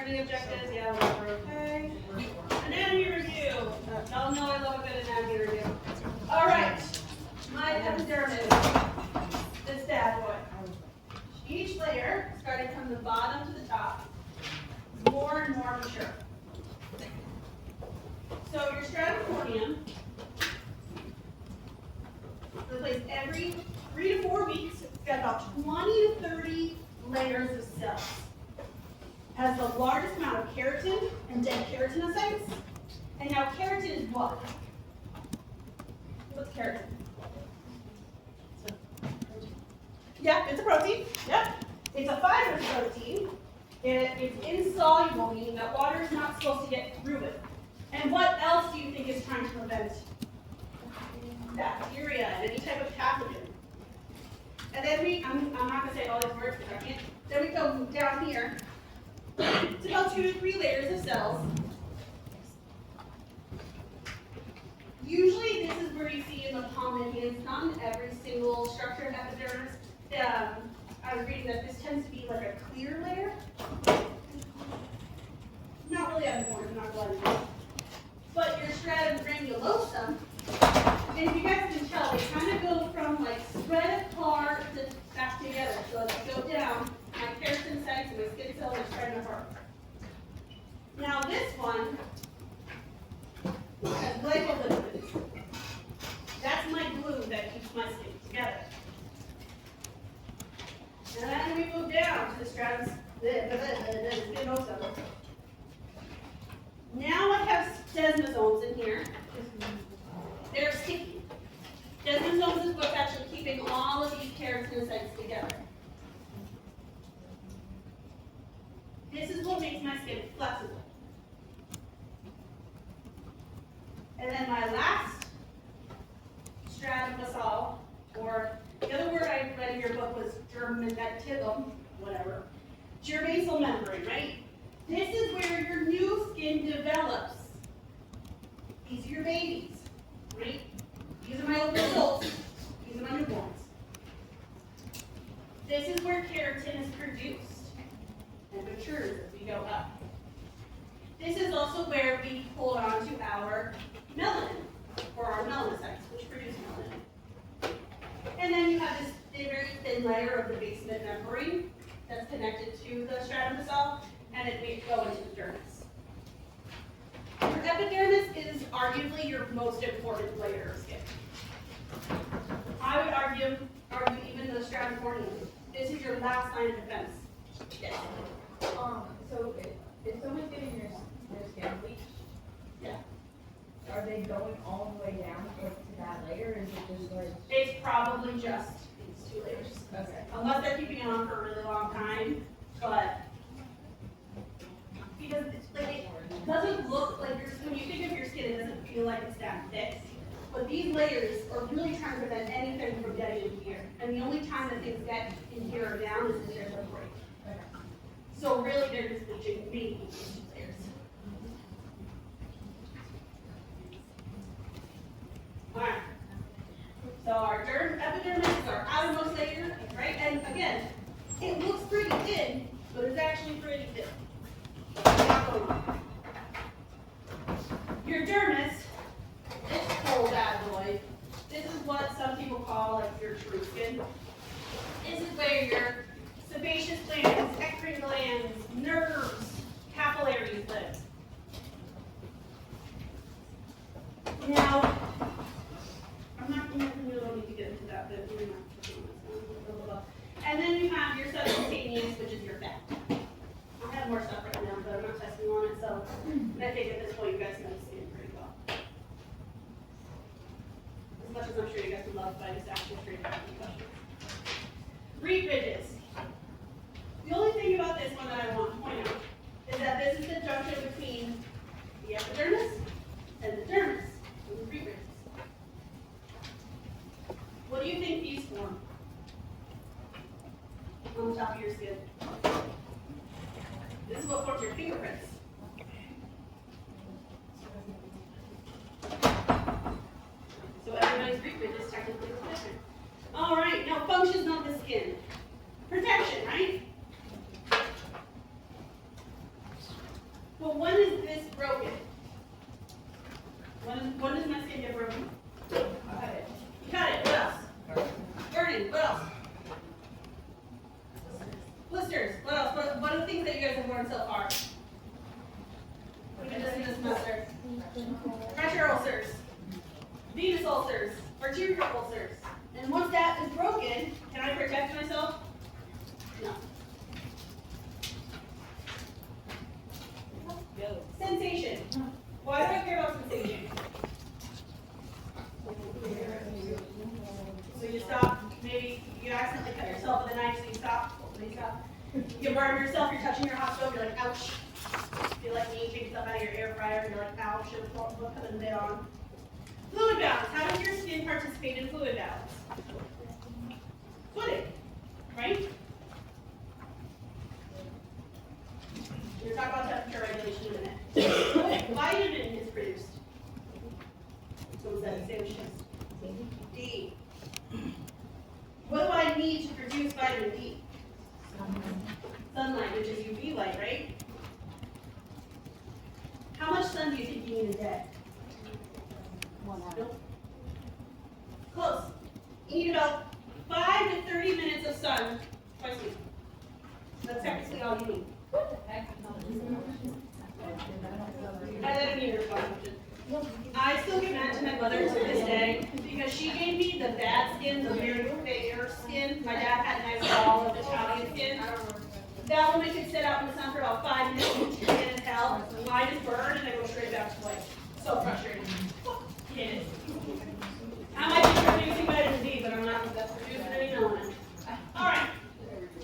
learning objectives, yeah, whatever, okay. Anatomy review. Y'all know I love a good anatomy review. All right, my epidermis, this bad boy. Each layer, starting from the bottom to the top, is more and more mature. So your stratum corneum, replaced every 3 to 4 weeks. It's got about 20 to 30 layers of cells. Has the largest amount of keratin and dead keratinocytes. And now keratin is what? What's keratin? Yeah, it's a protein. Yep. It's a fibrous protein. It's insoluble, meaning that water is not supposed to get through it. And what else do you think is trying to prevent bacteria and any type of pathogen? And then I'm not going to say all these words because I can't. Then we go down here. It's about 2 to 3 layers of cells. Usually this is where you see in the palm and hands, not in every single structure of epidermis. I was reading that this tends to be like a clear layer. Not really important, I'm not glad to know. But your stratum granulosum, and if you guys can tell, they kind of go from like spread apart to back together. So as I go down, my keratinocytes and my skin cells are spreading apart. Now this one has glycolipids. That's my glue that keeps my skin together. And then we move down to the stratum spinosum. Now I have desmosomes in here. They're sticky. Desmosomes is what's actually keeping all of these keratinocytes together. This is what makes my skin flexible. And then my last stratum basal, or the other word I read in your book was germinativum, whatever. Germinal membrane, right? This is where your new skin develops. These are your babies, right? These are my older adults. These are my newborns. This is where keratin is produced and matures as we go up. This is also where we hold on to our melanin, or our melanocytes, which produce melanin. And then you have this very thin layer of the basement membrane that's connected to the stratum basal, and it may go into the dermis. Your epidermis is arguably your most important layer of skin. I would argue even the stratum corneum. This is your last line of defense. Yes. So if someone's getting their skin bleached, Yeah. are they going all the way down to that layer, or is it just like? It's probably just these 2 layers. Okay. Unless they're keeping it on for a really long time, but because it's like it doesn't look like when you think of your skin, it doesn't feel like it's that thick. But these layers are really trying to prevent anything from getting in here. And the only time that things get in here or down is if there's a break. Okay. So really they're just bleaching maybe these 2 layers. Alright. So our epidermis is our outermost layer, right? And again, it looks pretty thin, but it's actually pretty thick. Your dermis, this whole bad boy, this is what some people call like your true skin. This is where your sebaceous glands, eccrine glands, nerves, capillaries live. Now, we don't need to get into that, but we're not. And then you have your subcutaneous, which is your fat. I have more stuff right now, but I'm not testing on it, so I think at this point you guys know the skin pretty well. As much as I'm sure you guys would love, but I just asked you 3 questions. Reed ridges. The only thing about this one that I want to point out is that this is the junction between the epidermis and the dermis, and the reed ridges. What do you think these form on the top of your skin? This is what forms your fingerprints. So everybody's reed ridge is technically different. All right, now functions of the skin. Protection, right? But when is this broken? When does my skin get broken? You cut it. What else? Burning. What else? Blisters. What else? What are the things that you guys have learned so far? Even just in this semester. Pressure ulcers. Venous ulcers. Arterial ulcers. And once that is broken, can I protect myself? No. Sensation. Why do I care about sensation? So you stop, maybe you accidentally cut yourself with a knife, so you stop, hopefully you stop. You burn yourself, you're touching your hot stove, you're like, ouch. You feel like you take stuff out of your air fryer, you're like, ouch, should have put a bit on. Fluid balance. How does your skin participate in fluid balance? Sweating, right? We're talking about temperature regulation in a minute. Vitamin is produced. So was that same shift? D. What do I need to produce vitamin D? Sunlight, which is UV light, right? How much sun do you think you need a day? 1 hour. Nope. Close. You need about 5 to 30 minutes of sun twice a week. That's technically all you need. I didn't need your question. I still get mad to my mother to this day because she gave me the bad skin, the very fair skin. My dad had nice ball of Italian skin. That woman could sit out in the sun for about 5 minutes and tan as hell. I just burn and I go straight back to life. So frustrating. Kids. I might be producing vitamin D, but I'm not producing any melanin. Alright.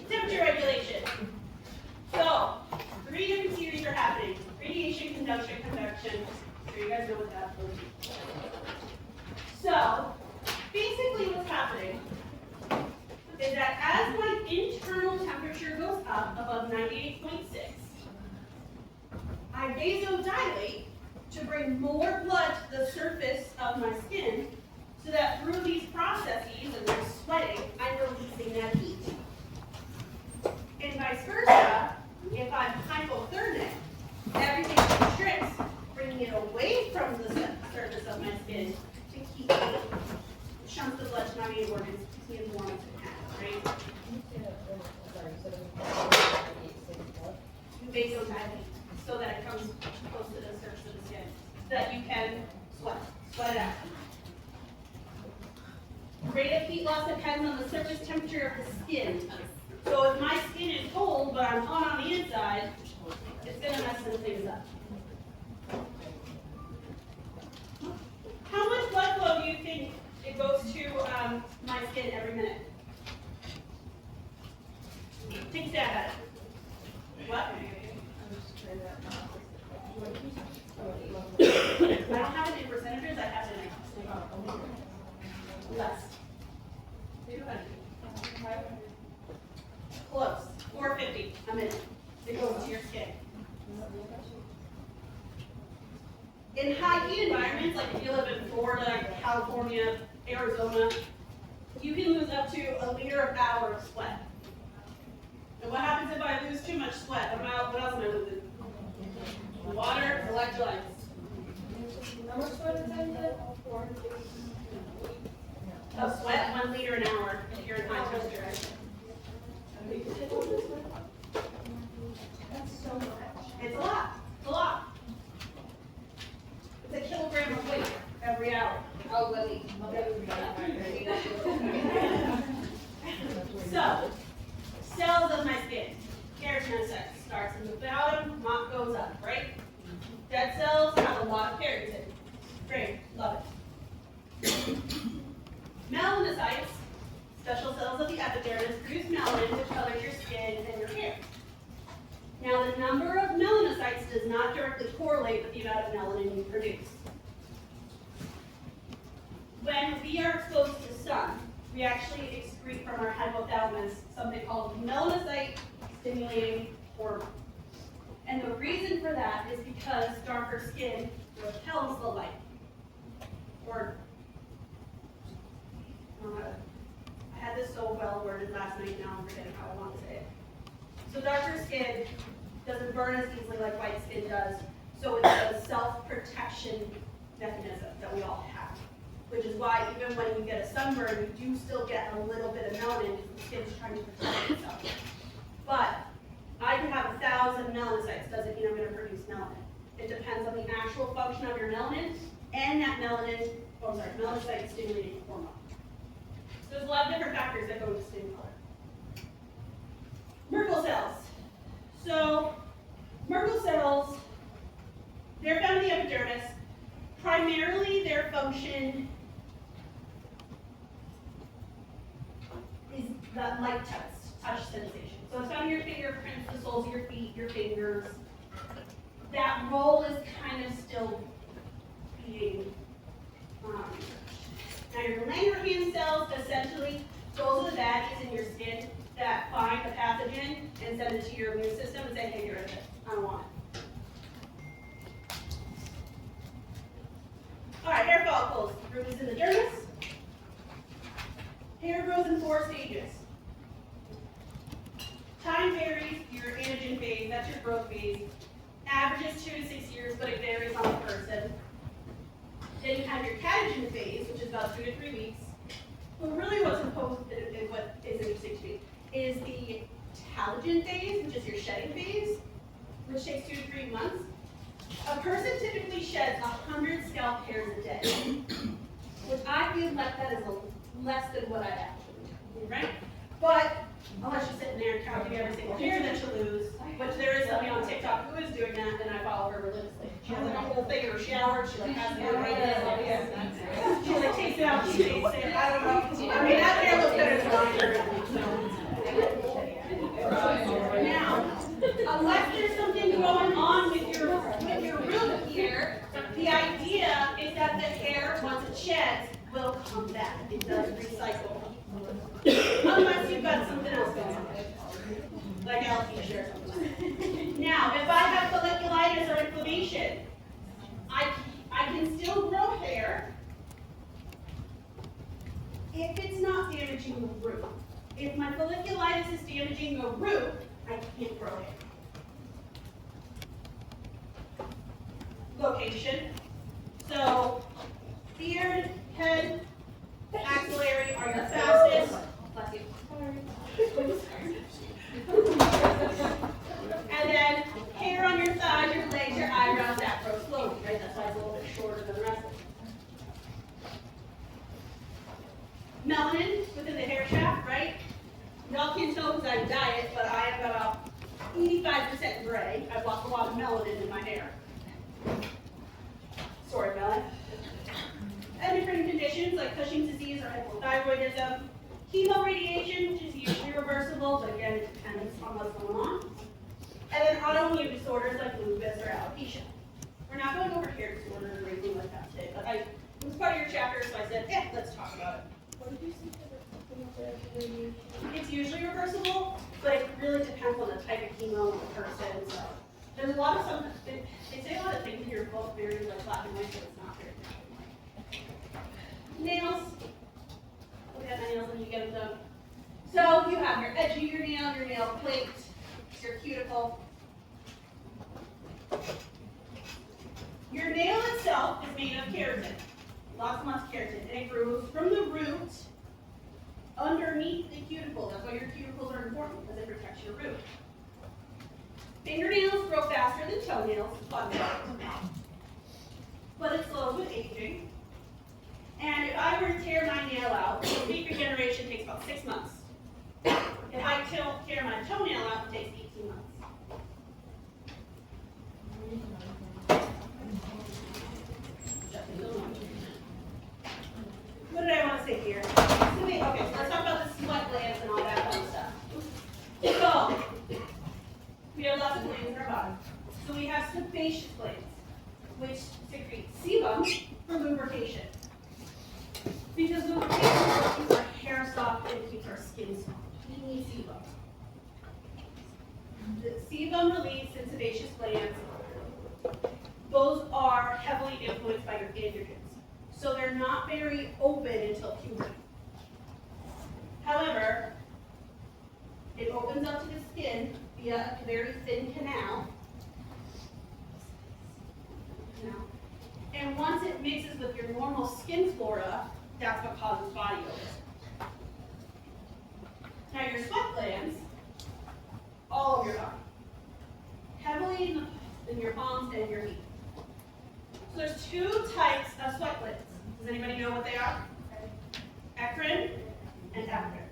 Temperature regulation. So, 3 different series are happening. Radiation, conduction, convection. So you guys know what that is. So, basically what's happening is that as my internal temperature goes up above 98.6, I vasodilate to bring more blood to the surface of my skin so that through these processes, and they're sweating, I'm releasing that heat. And vice versa, if I'm hypothermic, everything constricts, bringing it away from the surface of my skin to keep chunks of blood to my main organs, keeps me as warm as it can, right? Vasodilate, so that it comes close to the surface of the skin, so that you can sweat it out. Rate of heat loss depends on the surface temperature of the skin. So if my skin is cold, but I'm hot on the inside, it's going to mess some things up. How much blood flow do you think it goes to my skin every minute? Take a stab at it. What? I don't have it in percentages, I have it in less. 200. Close. 450 a minute. It goes to your skin. In high heat environments, like if you live in Florida, California, Arizona, you can lose up to 1 liter an hour of sweat. And what happens if I lose too much sweat? What else am I losing? Water, electrolytes. How much sweat is that? Of sweat, 1 liter an hour if you're in high temperature. That's so much. It's a lot. It's a lot. It's a kilogram of weight every hour. Oh, let me. So, cells of my skin. Keratinocytes starts in the bottom, goes up, right? Dead cells have a lot of keratin. Great, love it. Melanocytes, special cells of the epidermis, produce melanin which colors your skin and your hair. Now, the number of melanocytes does not directly correlate with the amount of melanin you produce. When we are exposed to sun, we actually excrete from our hypothalamus something called melanocyte-stimulating hormone. And the reason for that is because darker skin repels the light. Or, I had this so well worded last night, now I'm forgetting how I want to say it. So darker skin doesn't burn as easily like white skin does. So it's a self-protection mechanism that we all have. Which is why even when you get a sunburn, you do still get a little bit of melanin because the skin's trying to protect itself. But I can have 1,000 melanocytes, doesn't mean I'm going to produce melanin. It depends on the actual function of your melanin and that melanocyte stimulating hormone. So there's a lot of different factors that go into skin color. Merkel cells. So Merkel cells, they're found in the epidermis. Primarily their function is that light touch sensation. So it's found in your fingerprints, the soles of your feet, your fingers. That role is kind of still being now your Langerhans cells, essentially, those are the baddies in your skin that find a pathogen and send it to your immune system and say, hey, get rid of it. I don't want it. All right, hair follicles. Root is in the dermis. Hair grows in 4 stages. Time varies. Your anagen phase, that's your growth phase. Average is 2 to 6 years, but it varies on the person. Then you have your catagen phase, which is about 2 to 3 weeks. But really what's imposed, and what is interesting to me, is the telogen phase, which is your shedding phase, which takes 2 to 3 months. A person typically sheds 100 scalp hairs a day, which I feel like that is less than what I actually do, right? But unless you're sitting there and counting every single hair that you lose, which there is somebody on TikTok who is doing that, and I follow her religiously. She has like a whole thing in her shower, she like has it right there. She like takes it out, she takes it, I don't know. I mean, that hair looks better than mine. Now, unless there's something going on with your root here, the idea is that the hair, once it sheds, will come back. It does recycle. Unless you've got something else going on, like alopecia or something. Now, if I have folliculitis or inflammation, I can still grow hair if it's not damaging the root. If my folliculitis is damaging the root, I can't grow hair. Location. So, beard, head, axillary are your fastest. Bless you. And then hair on your thighs, your legs, your eyebrows, that grows slowly, right? That's why it's a little bit shorter than the rest of it. Melanin within the hair shaft, right? Y'all can't tell because I diet, but I am about 85% gray. I've lost a lot of melanin in my hair. Sorry, Melanie. Endocrine conditions like Cushing's disease or hypothyroidism. Chemoradiation, which is usually reversible, but again, it depends on what's going on. And then autoimmune disorders like lupus or alopecia. We're not going over hair disorders or anything like that today, but it was part of your chapter, so I said, let's talk about it. What did you say? It's usually reversible, but it really depends on the type of chemo and the person. So there's a lot of some. They say a lot of things in your book very like black and white, so it's not very black and white. Nails. Look at my nails when you get them done. So you have your edge of your nail plate, your cuticle. Your nail itself is made of keratin, lots and lots of keratin, and it grows from the root underneath the cuticle. That's why your cuticles are important, because it protects your root. Fingernails grow faster than toenails, fun fact. But it slows with aging. And if I were to tear my nail out, leaf regeneration takes about 6 months. If I tear my toenail out, it takes 18 months. What did I want to say here? Okay, so let's talk about the sweat glands and all that fun stuff. So, we have lots of glands in our body. So we have sebaceous glands, which secrete sebum for lubrication. Because lubrication keeps our hair soft and keeps our skin soft. We need sebum. The sebum released in sebaceous glands, those are heavily influenced by your androgens. So they're not very open until puberty. However, it opens up to the skin via a very thin canal. And once it mixes with your normal skin flora, that's what causes body odor. Now your sweat glands, all over your body, heavily in your palms and your feet. So there's two types of sweat glands. Does anybody know what they are? Eccrine and apocrine.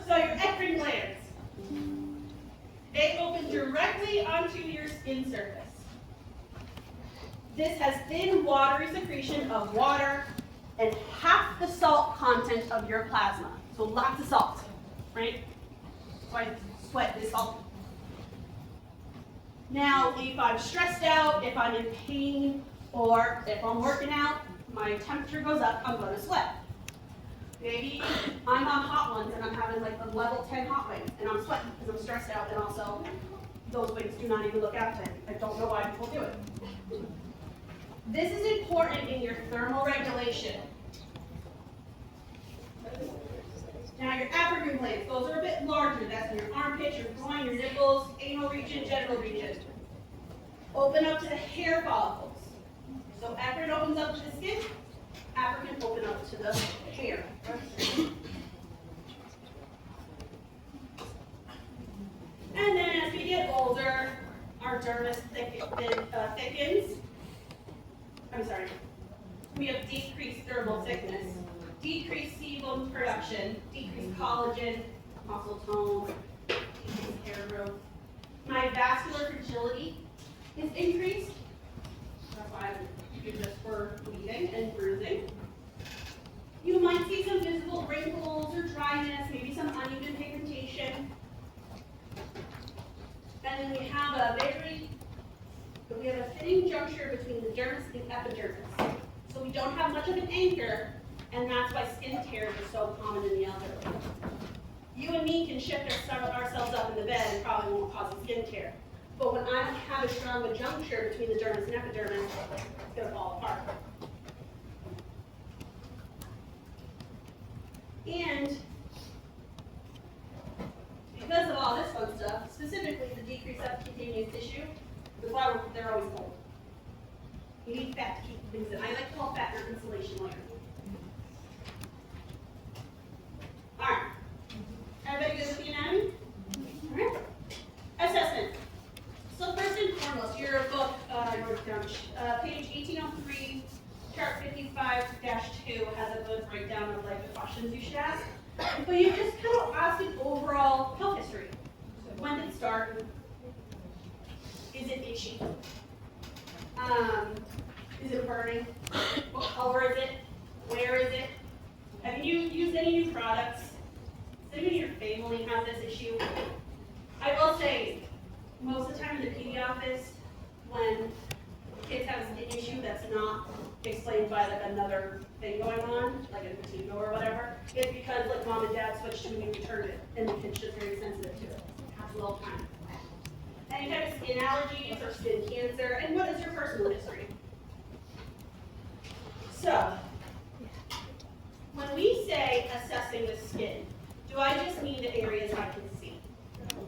So your eccrine glands, they open directly onto your skin surface. This has thin, watery secretion of water and half the salt content of your plasma. So lots of salt, right? That's why sweat is salty. Now, if I'm stressed out, if I'm in pain, or if I'm working out, my temperature goes up, I'm going to sweat. Maybe I'm on hot ones and I'm having like a level 10 hot wings and I'm sweating because I'm stressed out, and also those wings do not even look appetizing. I don't know why people do it. This is important in your thermal regulation. Now your apocrine glands, those are a bit larger. That's in your armpits, your groin, your nipples, anal region, genital region. Open up to the hair follicles. So apocrine opens up to the skin, apocrine open up to the hair. And then as we get older, our dermis thickens. We have decreased thermal thickness, decreased sebum production, decreased collagen, muscle tone, decreased hair growth. My vascular fragility is increased. That's why I'm good just for bleeding and bruising. You might see some visible wrinkles or dryness, maybe some uneven pigmentation. And then we have a thinning juncture between the dermis and epidermis. So we don't have much of an anchor, and that's why skin tears are so common in the elderly. You and me can shift ourselves up in the bed and probably won't cause a skin tear. But when I don't have a strong juncture between the dermis and epidermis, it's going to fall apart. And because of all this fun stuff, specifically the decreased subcutaneous tissue, that's why they're always cold. You need fat to keep things in. I like to call fat your insulation layer. All right. Everybody good with the anatomy? All right. Assessment. So first and foremost, your book, I wrote it down, page 1803, chart 55-2 has a good breakdown of like the questions you should ask. But you just kind of ask an overall health history. So when did it start? Is it itchy? Is it burning? What color is it? Where is it? Have you used any new products? Does anybody in your family have this issue? I will say, most of the time in the PD office, when kids have an issue that's not explained by like another thing going on, like a fatigue or whatever, it's because like mom and dad switched to a new detergent and the kid's just very sensitive to it. It happens all the time. Any type of skin allergies or skin cancer, and what is your personal history? So, when we say assessing the skin, do I just mean the areas I can see?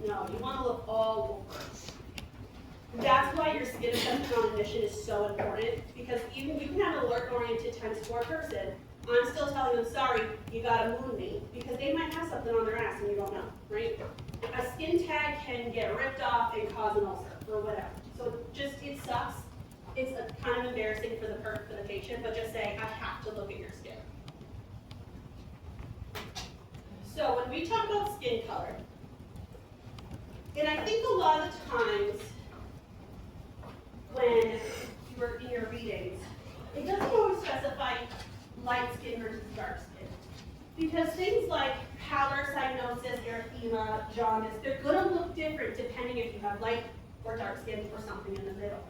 No, you want to look all over. That's why your skin assessment on admission is so important, because even you can have an alert-oriented times-4 person. I'm still telling them, sorry, you got a moon me, because they might have something on their ass and you don't know, right? A skin tag can get ripped off and cause an ulcer or whatever. So it sucks. It's kind of embarrassing for the patient, but just say, I have to look at your skin. So when we talk about skin color, and I think a lot of times when you're in your readings, it doesn't always specify light skin versus dark skin. Because things like pallor, cyanosis, erythema, jaundice, they're going to look different depending if you have light or dark skin or something in the middle.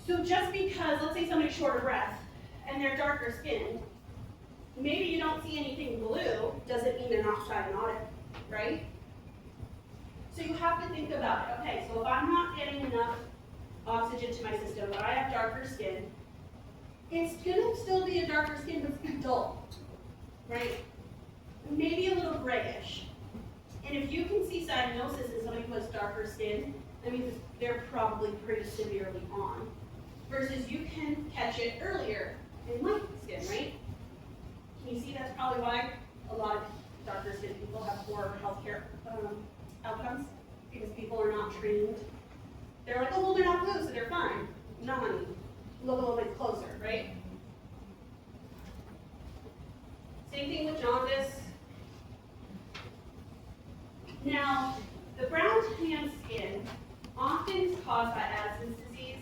So just because, let's say somebody's short of breath and they're darker skinned, maybe you don't see anything blue, doesn't mean they're not cyanotic, right? So you have to think about it. Okay, so if I'm not getting enough oxygen to my system, but I have darker skin, it's gonna still be a darker skin, but it's gonna be dull, right? Maybe a little grayish. And if you can see cyanosis in somebody who has darker skin, that means they're probably pretty severely on. Versus you can catch it earlier in light skin, right? Can you see that's probably why a lot of darker skin people have poor healthcare outcomes? Because people are not trained. They're like, oh, well, they're not blue, so they're fine. No, honey. Look a little bit closer, right? Same thing with jaundice. Now, the brown tan skin often is caused by Addison's disease.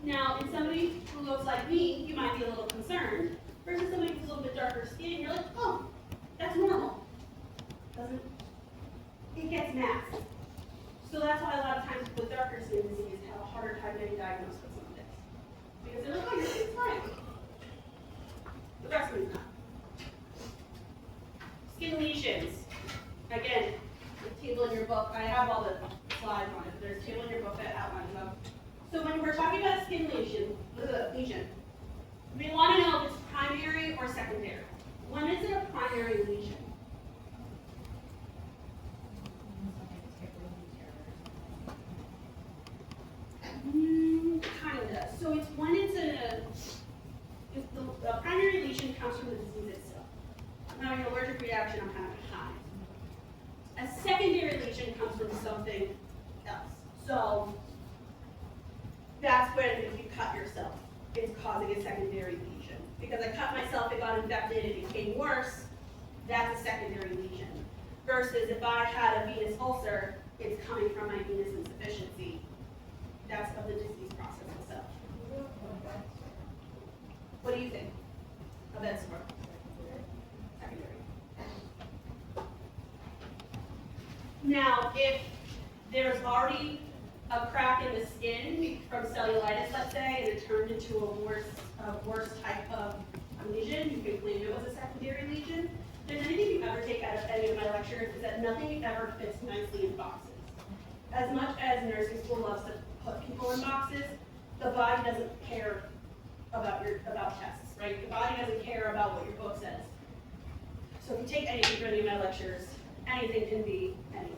Now, in somebody who looks like me, you might be a little concerned, versus somebody who's a little bit darker skin, you're like, oh, that's normal. It gets masked. So that's why a lot of times people with darker skin disease have a harder time getting diagnosed with some of this. Because they're like, oh, your skin's fine. The rest of it's not. Skin lesions. Again, the table in your book, I have all the slides on it, but there's a table in your book that outlines them. So when we're talking about skin lesion, we want to know if it's primary or secondary. When is it a primary lesion? Kinda. So it's when it's if the primary lesion comes from the disease itself. Now, an allergic reaction, I'm kind of behind. A secondary lesion comes from something else. So that's when if you cut yourself, it's causing a secondary lesion. Because I cut myself, it got infected, it became worse, that's a secondary lesion. Versus if I had a venous ulcer, it's coming from my venous insufficiency. That's of the disease process itself. What do you think of that score? Secondary. Now, if there's already a crack in the skin from cellulitis, let's say, and it turned into a worse type of lesion, you can claim it was a secondary lesion. If there's anything you ever take out of any of my lectures is that nothing ever fits nicely in boxes. As much as nursing school loves to put people in boxes, the body doesn't care about tests, right? The body doesn't care about what your book says. So if you take anything from any of my lectures, anything can be anything.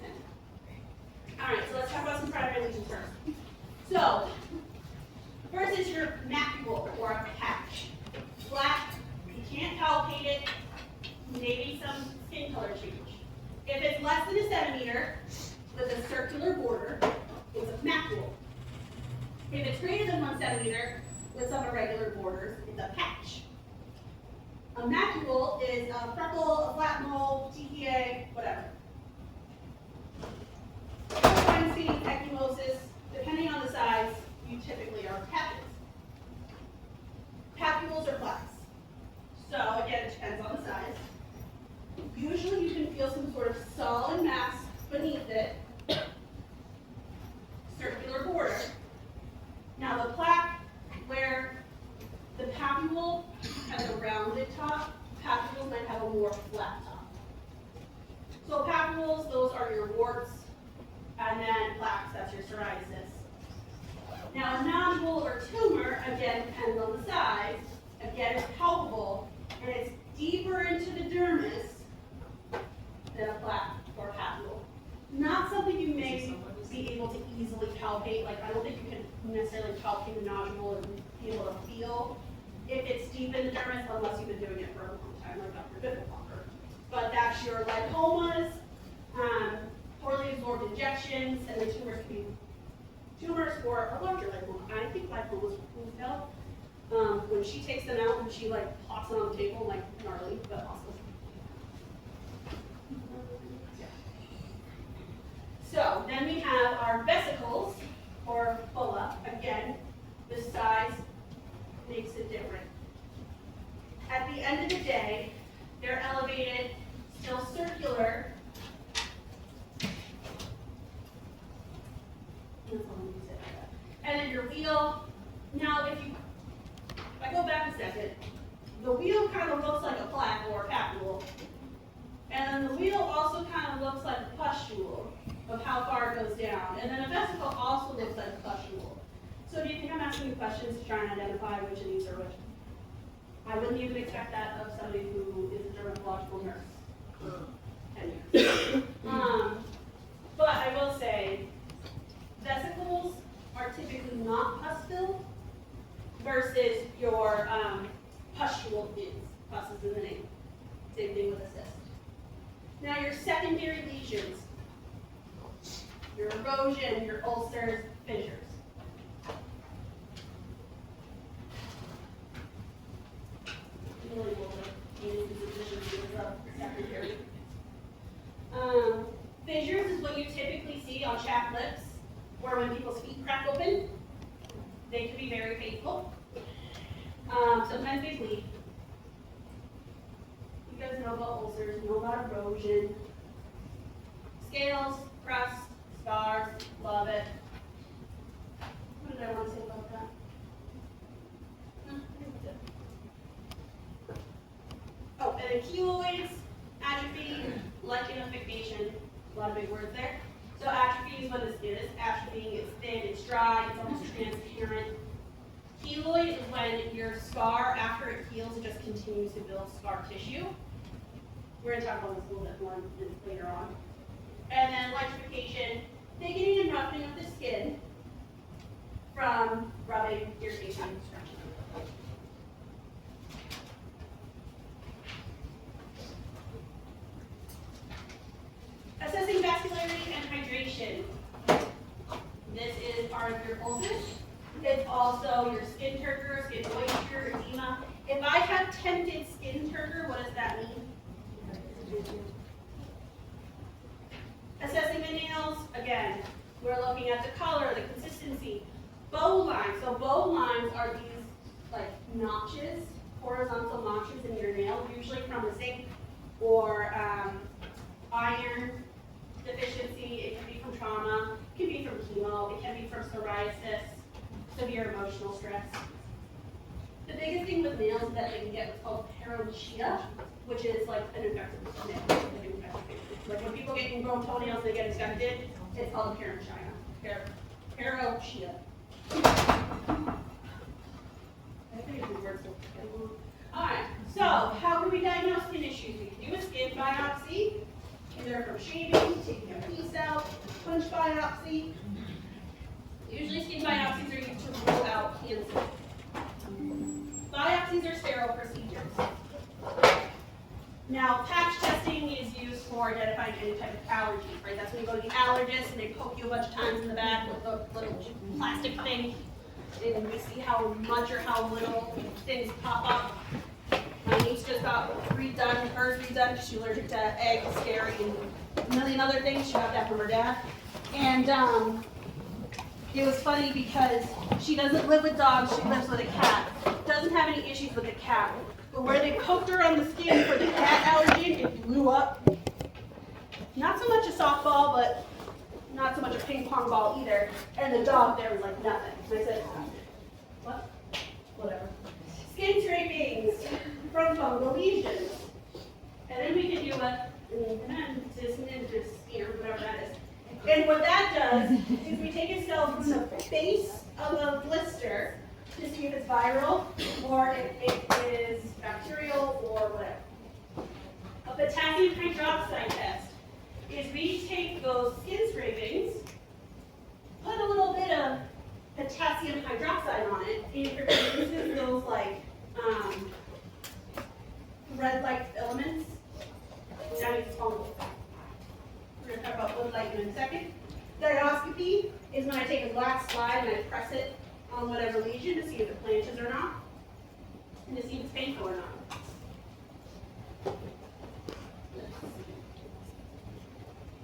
All right, so let's talk about some primary lesions first. So, first is your macule or a patch. Flat, you can't palpate it, maybe some skin color change. If it's less than a centimeter with a circular border, it's a macule. If it's greater than 1 centimeter with some irregular borders, it's a patch. A macule is a freckle, a flat mole, TPA, whatever. Sometimes seeing ecchymosis, depending on the size, you typically are patches. Papules are plaques. So again, it depends on the size. Usually you can feel some sort of solid mass beneath it, circular border. Now the plaque, where the papule has a rounded top, papules might have a more flat top. So papules, those are your warts, and then plaques, that's your psoriasis. Now a nodule or tumor, again, depends on the size, again, it's palpable, and it's deeper into the dermis than a plaque or papule. Not something you may be able to easily palpate, like I don't think you can necessarily palpate a nodule and be able to feel if it's deep in the dermis, unless you've been doing it for a long time, like Dr. Bickelbacher. But that's your lipomas, poorly absorbed injections, and the tumors can be tumors or a larger lipoma. I think lipomas will tell. When she takes them out and she like plops them on the table, like gnarly, but awesome. So then we have our vesicles, or bulla. Again, the size makes it different. At the end of the day, they're elevated, still circular. And then your wheel. Now, if I go back a second, the wheel kind of looks like a plaque or a papule. And then the wheel also kind of looks like a pustule of how far it goes down. And then a vesicle also looks like a pustule. So do you think I'm asking asking me questions to try and identify which of these are which. I wouldn't even expect that of somebody who is a dermatological nurse for 10 years. But I will say, vesicles are typically not pus-filled versus your pustule is. Pus is in the name. Same thing with a cyst. Now your secondary lesions, your erosion, your ulcers, fissures. Really secondary. Fissures is what you typically see on chapped lips, or when people's feet crack open. They can be very painful. Sometimes they bleed. You guys know about ulcers, know about erosion. Scales, crust, scars, love it. What did I want to say about that? No, I think that's it. Oh, and then keloids, atrophy, lichenification, a lot of big words there. So atrophy is when the skin is atrophying, it's thin, it's dry, it's almost transparent. Keloid is when your scar, after it heals, it just continues to build scar tissue. We're going to talk about this a little bit more later on. And then lichenification, thickening and roughening of the skin from rubbing, irritation, scratching. Assessing vascularity and hydration. This is part of your ulcers. It's also your skin turgor, skin moisture, edema. If I have tented skin turgor, what does that mean? Assessing the nails, again, we're looking at the color, the consistency. Bow lines, so bow lines are these like notches, horizontal notches in your nail, usually from a zinc or iron deficiency. It can be from trauma, it can be from chemo, it can be from psoriasis, severe emotional stress. The biggest thing with nails is that they can get what's called parochia, which is like an infected nail. Like when people get ingrown toenails, they get infected, it's called parochia. Parochia. Alright, so how can we diagnose skin issues? We can do a skin biopsy, either from shaving, taking a piece out, punch biopsy. Usually skin biopsies are used to rule out cancer. Biopsies are sterile procedures. Now, patch testing is used for identifying any type of allergy, right? That's when you go to the allergist and they poke you a bunch of times in the back with a little plastic thing, and you see how much or how little things pop up. My niece just got hers redone because she's allergic to eggs, dairy, and a million other things. She got that from her dad. And it was funny because she doesn't live with dogs, she lives with a cat. Doesn't have any issues with the cat. But where they poked her on the skin for the cat allergen, it blew up. Not so much a softball, but not so much a ping pong ball either. And the dog there was like nothing. And I said, what? Whatever. Skin scrapings from fungal lesions. And then we can do a whatever that is. And what that does is we take a cell from the base of a blister to see if it's viral or if it is bacterial or whatever. A potassium hydroxide test is we take those skin scrapings, put a little bit of potassium hydroxide on it, and it produces those like red-like filaments. Now it's fungal. We're going to talk about blood light in a second. Dioscopy is when I take a black slide and I press it on whatever lesion to see if it planches or not, and to see if it's painful or not.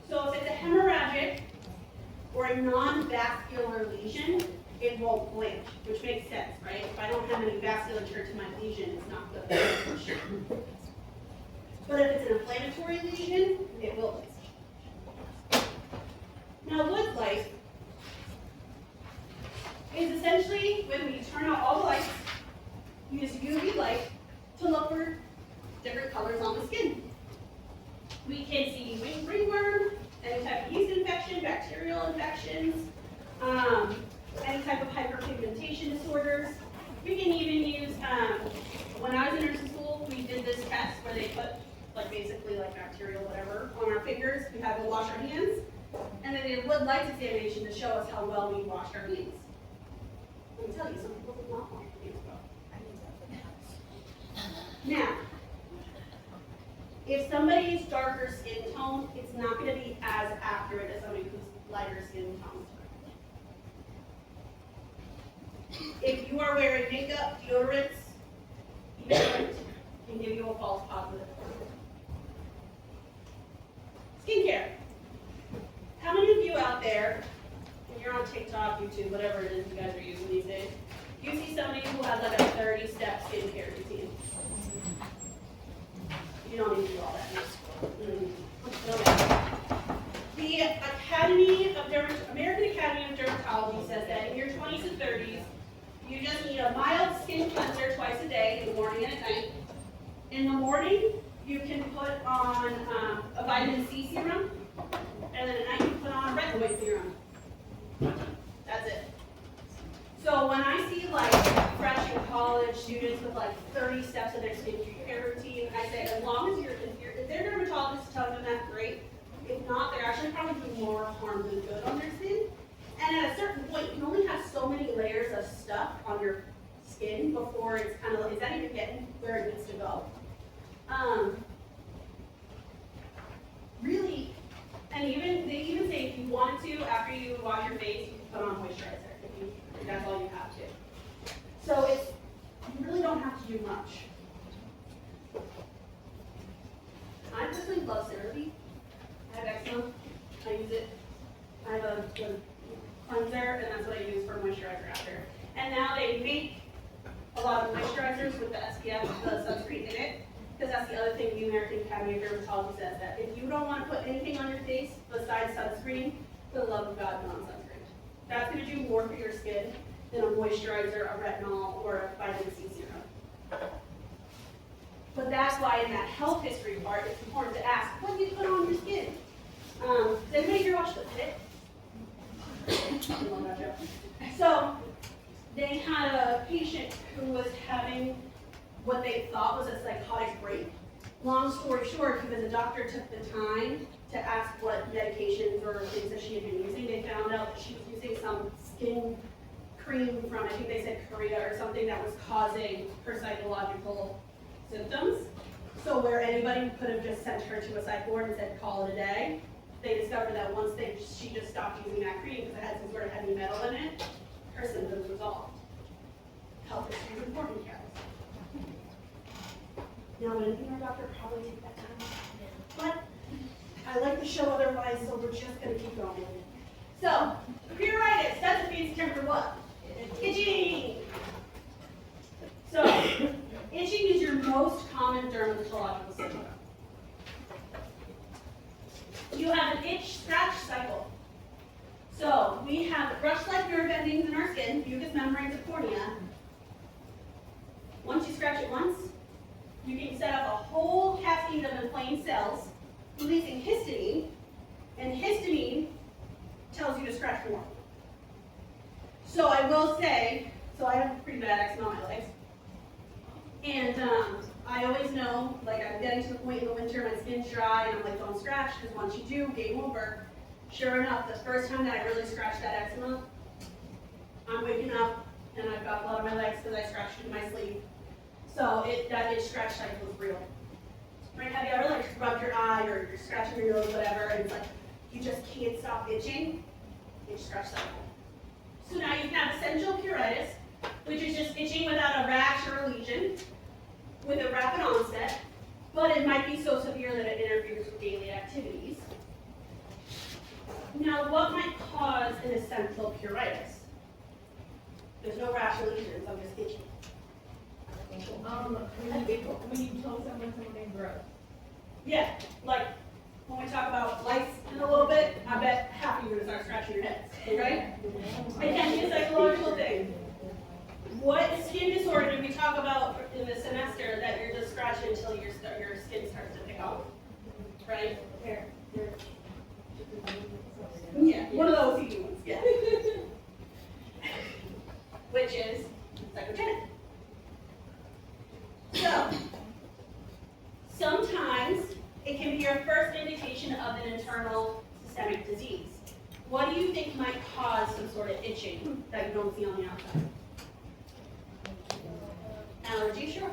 So if it's a hemorrhagic or a non-vascular lesion, it won't blanch, which makes sense, right? If I don't have any vasculature to my lesion, it's not going to blanch. But if it's an inflammatory lesion, it will blanch. Now, wood light is essentially when we turn out all the lights, use UV light to look for different colors on the skin. We can see ringworm, any type of yeast infection, bacterial infections, any type of hyperpigmentation disorders. We can even use, when I was in nursing school, we did this test where they put like basically like bacterial whatever on our fingers. We had to wash our hands. And then they did a blood lights examination to show us how well we washed our hands. Let me tell you, some people did not wash their hands well. Now, if somebody is darker skin tone, it's not going to be as accurate as somebody who's lighter skin tone. If you are wearing makeup, deodorants, deodorant can give you a false positive. Skincare. How many of you out there, when you're on TikTok, YouTube, whatever it is you guys are using these days, you see somebody who has like a 30-step skincare routine? You don't need to do all that. The American Academy of Dermatology says that in your 20s and 30s, you just need a mild skin cleanser twice a day, in the morning and at night. In the morning, you can put on a vitamin C serum, and then at night you put on a retinoid serum. That's it. So when I see like fresh in college students with like 30 steps of their skincare routine, I say as long as if their dermatologist telling them that, great. If not, they're actually probably doing more harm than good on their skin. And at a certain point, you can only have so many layers of stuff on your skin before it's kind of like, is that even getting where it needs to go? Really, and they even say if you wanted to, after you wash your face, you can put on moisturizer if that's all you have to. So you really don't have to do much. I personally love CeraVe. I have eczema. I use it. I have a cleanser, and that's what I use for moisturizer after. And now they make a lot of moisturizers with the SPF, the sunscreen in it, because that's the other thing the American Academy of Dermatology says, that if you don't want to put anything on your face besides sunscreen, for the love of God, put on sunscreen. That's going to do more for your skin than a moisturizer, a retinol, or a vitamin C serum. But that's why in that health history part, it's important to ask, what do you put on your skin? Does anybody here watch The Pit? So, they had a patient who was having what they thought was a psychotic break. Long story short, because the doctor took the time to ask what medications or things that she had been using, they found out that she was using some skin cream from, I think they said Korea or something, that was causing her psychological symptoms. So where anybody could have just sent her to a psych ward and said, call it a day, they discovered that once she just stopped using that cream because it had some sort of heavy metal in it, her symptoms resolved. Health history is important, Carol. Now, would anything our doctor probably take that time? But I like the show otherwise, so we're just going to keep going. So, pruritus, that's a fancy term for what? Itching. So, itching is your most common dermatological symptom. You have an itch-scratch cycle. So, we have brush-like nerve endings in our skin, mucous membranes of cornea. Once you scratch it once, you can set up a whole cascade of inflamed cells, releasing histamine, and histamine tells you to scratch more. So I will say, so I have pretty bad eczema on my legs, and I always know, like I'm getting to the point in the winter, my skin's dry, and I'm like, don't scratch, because once you do, game over. Sure enough, the first time that I really scratched that eczema, I'm waking up, and I've got blood on my legs because I scratched it in my sleep. So that itch scratch cycle is real. Right? Have you ever like rubbed your eye or you're scratching your nose, whatever, and it's like you just can't stop itching? Itch scratch cycle. So now you can have essential pruritus, which is just itching without a rash or a lesion, with a rapid onset, but it might be so severe that it interferes with daily activities. Now, what might cause an essential pruritus? There's no rash or lesions, I'm just itching. When you tell someone something gross. Yeah, like when we talk about lice in a little bit, I bet half of you are going to start scratching your heads, right? It can be a psychological thing. What skin disorder did we talk about in the semester that you're just scratching until your skin starts to pick off? Right? Here. Yeah, one of those easy ones, yeah. which is psychogenic. So, sometimes it can be your first indication of an internal systemic disease. What do you think might cause some sort of itching that you don't see on the outside? Allergy, sure.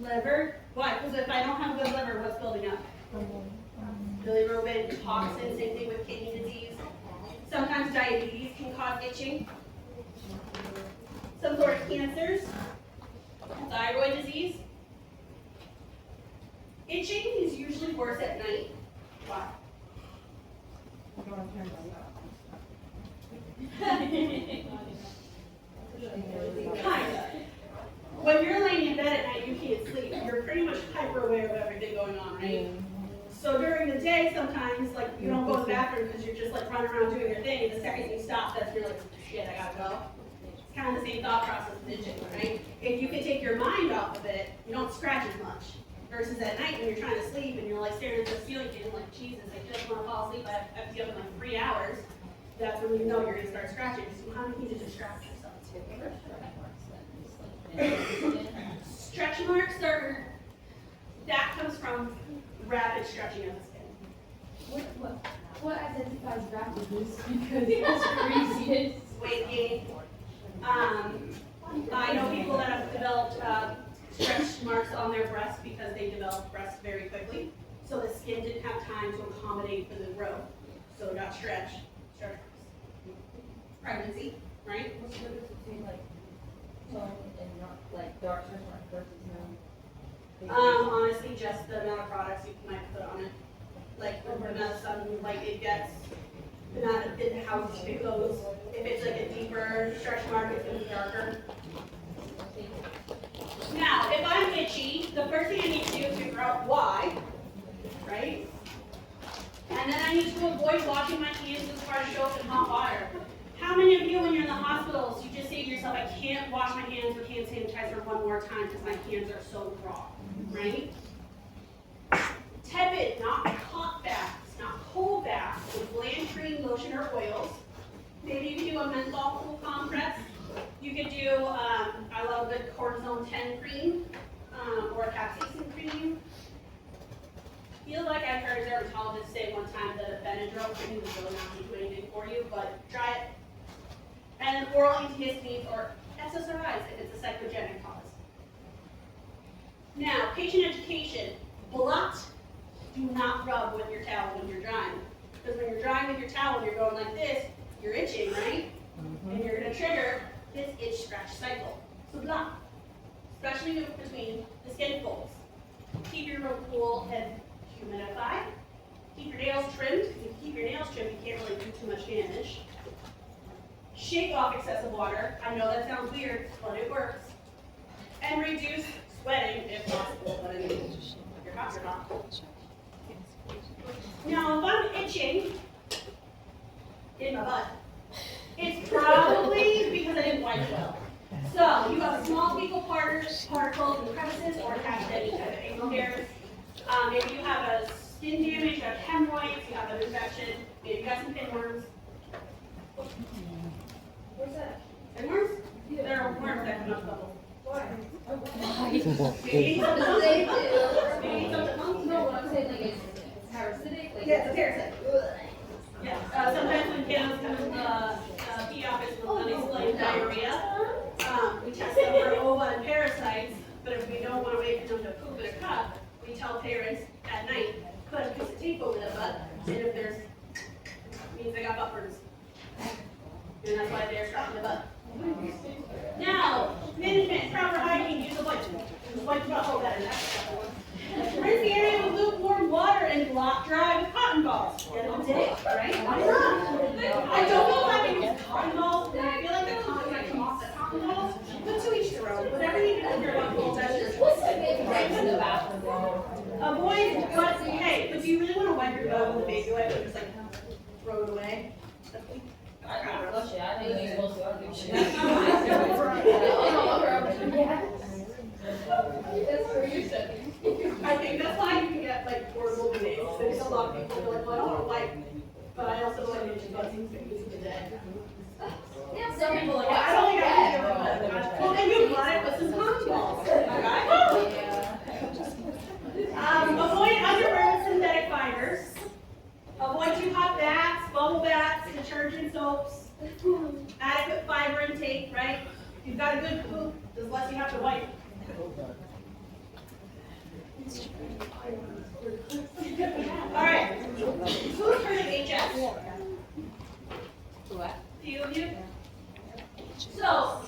Liver. Why? Because if I don't have a good liver, what's building up? Bilirubin, toxins, same thing with kidney disease. Sometimes diabetes can cause itching. Some sort of cancers, thyroid disease. Itching is usually worse at night. Why? Kind of. When you're laying in bed at night, you can't sleep. You're pretty much hyper aware of everything going on, right? So during the day, sometimes, like, you don't go to the bathroom because you're just, like, running around doing your thing. The second you stop, that's you're like, shit, I gotta go. It's kind of the same thought process with itching, right? If you can take your mind off of it, you don't scratch as much. Versus at night when you're trying to sleep and you're, like, staring at the ceiling and you're like, Jesus, I just want to fall asleep. I have to be up in, like, 3 hours. That's when you know you're going to start scratching. So how many things to scratch yourself? Stretch marks are, that comes from rapid stretching of the skin. What identifies rapid? Because it's crazy. Weight gain. I know people that have developed stretch marks on their breasts because they developed breasts very quickly. So the skin didn't have time to accommodate for the growth. So it got stretch marks. Pregnancy, right? What's the difference between like tone and not like dark stretch marks versus no? Honestly, just the amount of products you might put on it. Like the amount of sunlight it gets, the amount of how deep it goes. If it's like a deeper stretch mark, it's going to be darker. Now, if I'm itchy, the first thing I need to do is figure out why, right? And then I need to avoid washing my hands with hard soap and hot water. How many of you, when you're in the hospitals, you just say to yourself, I can't wash my hands with hand sanitizer one more time because my hands are so raw, right? Tepid, not hot baths, not cold baths, with bland cream, lotion, or oils. Maybe you can do a menthol cool compress. You could do, I love the cortisone 10 cream, or a capsaicin cream. I feel like I heard a dermatologist say one time that a Benadryl cream is really not going to do anything for you, but try it. And then oral antihistamines or SSRIs if it's a psychogenic cause. Now, patient education. Blot, do not rub with your towel when you're drying. Because when you're drying with your towel and you're going like this, you're itching, right? And you're going to trigger this itch scratch cycle. So blot, especially between the skin folds. Keep your room cool and humidify. Keep your nails trimmed. If you keep your nails trimmed, you can't really do too much damage. Shake off excessive water. I know that sounds weird, but it works. And reduce sweating if possible, but I mean, if you're hot, you're hot. Now, if I'm itching in my butt, it's probably because I didn't wipe well. So, you have small fecal particles and crevices or attached to any type of anal hairs. Maybe you have a skin damage, you have hemorrhoids, you have an infection, maybe you got some pinworms. What's that? Pinworms? There are worms that come up bubbles. Why? Maybe something else. Maybe something else. No, what I'm saying like it's parasitic. Like Yeah, it's a parasite. Yeah. Sometimes when kids come in the pee office with unexplained diarrhea, we test them for ova and parasites, but if we don't want to wait for them to poop in a cup, we tell parents at night, put a piece of tape over their butt, and if there's, means they got butt burns. And that's why they're scratching the butt. Now, management, proper hygiene, use a wipe. Just wipe the butthole better, that's the rinse the area with lukewarm water and blot dry with cotton balls. Get it a day, right? Why not? I don't know if I can use cotton balls, but I feel like the cotton might come off the cotton balls. But to each their own. Whatever you do with your butthole, that's your choice. Avoid butt, hey, but do you really want to wipe your butt with a baby wipe and just like throw it away? I can't flush it. I think you're supposed to do shit. I think that's why you can get like portable bidets. There's a lot of people who are like, well, I don't want to wipe, but I also don't like itchy butts and using the day. Yeah, so some people like, I don't think I can deal with it. Well, then you run it with some cotton balls, alright? Avoid underwear with synthetic fibers. Avoid too hot baths, bubble baths, detergent soaps. Adequate fiber intake, right? If you've got a good poop, there's less you have to wipe. Alright. Who's heard of HS? What? Few of you? So,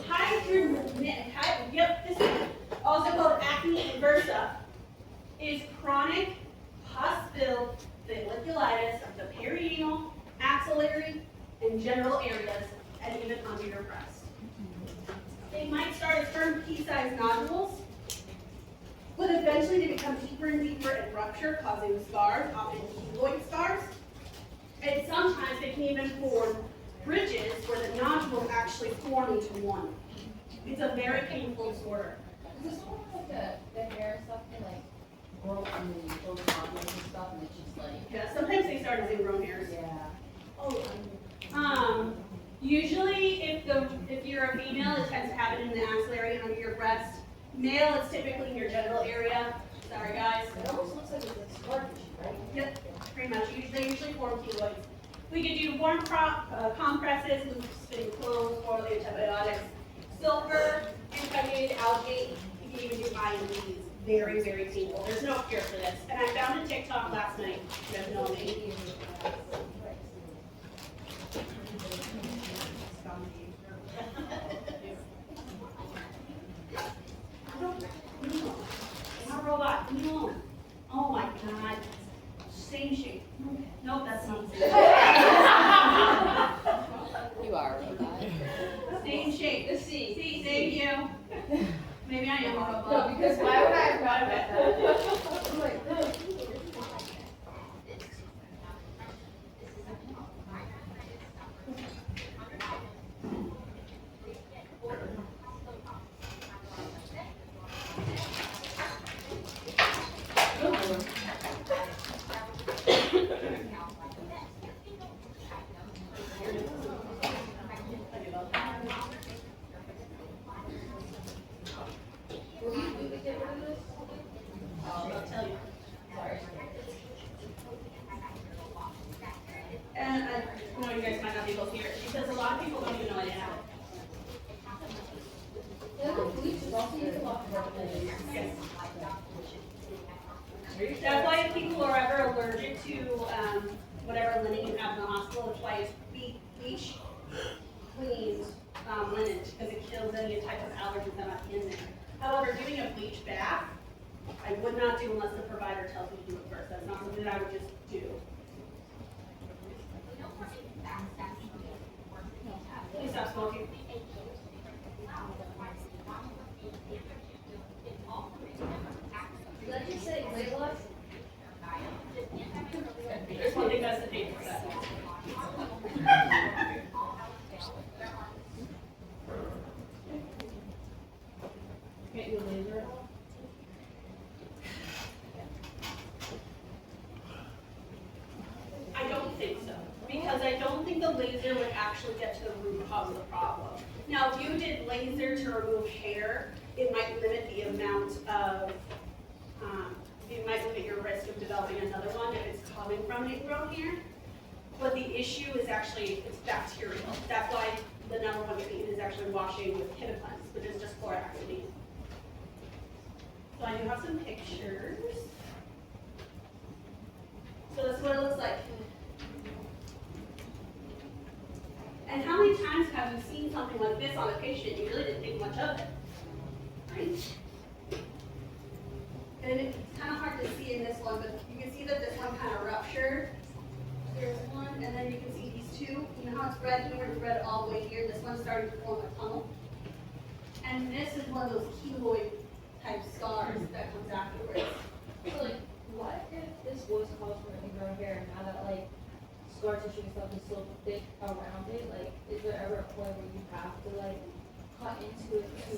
this is also called acne inversa, is chronic pus-filled folliculitis of the perianal, axillary, and general areas, and even under your breast. They might start as firm pea-sized nodules, but eventually they become deeper and deeper and rupture, causing scars, often keloid scars. And sometimes they can even form bridges where the nodules actually form into one. It's a very painful disorder. Is this one like the hair stuff can like grow on the nodules and stuff, and it's just like. Yeah, sometimes they start as ingrown hairs. Yeah. Usually if you're a female, it tends to happen in the axillary and under your breast. Male, it's typically in your genital area. Sorry guys. It almost looks like it's a scar tissue, right? Yep, pretty much. They usually form keloids. We could do warm compresses, loose spinning clothes, oral antibiotics, silver, impregnated algae. You can even do INDs. Very, very painful. There's no cure for this. And I found a TikTok last night. You guys know me. Not a robot. No. Oh my God. Same shape. Nope, that's not the same. You are a robot. Same shape. See, thank you. Maybe I am a robot. No, because why would I have thought about that? I'm like, I'll tell you. sorry. And I know you guys might not be able to hear it because a lot of people don't even know I have it. Yeah, the bleach is also used a lot for recommendation. Yes. That's why if people are ever allergic to whatever linen you have in the hospital, that's why it's bleach cleans linen because it kills any type of allergens that are in there. However, doing a bleach bath, I would not do unless the provider tells me to do it first. That's not something that I would just do. Please stop smoking. Did I just say weight loss? There's one thing that's the paper for that. Get you a laser. I don't think so, because I don't think the laser would actually get to the root cause of the problem. Now, if you did laser to remove hair, it might limit the amount of, it might limit your risk of developing another one if it's coming from an ingrown hair. But the issue is actually, it's bacterial. That's why the number one treatment is actually washing with Hibiclens, which is just chlorhexidine. So I do have some pictures. So this is what it looks like. And how many times have you seen something like this on a patient? You really didn't think much of it, right? And it's kind of hard to see in this one, but you can see that this one kind of ruptured. There's one, and then you can see these two. You know how it's red here, it's red all the way here. This one's starting to form a tunnel. And this is one of those keloid type scars that comes afterwards. So like, what if this was caused from ingrown hair and now that like scar tissue and stuff is so thick around it, like is there ever a point where you have to like cut into it to,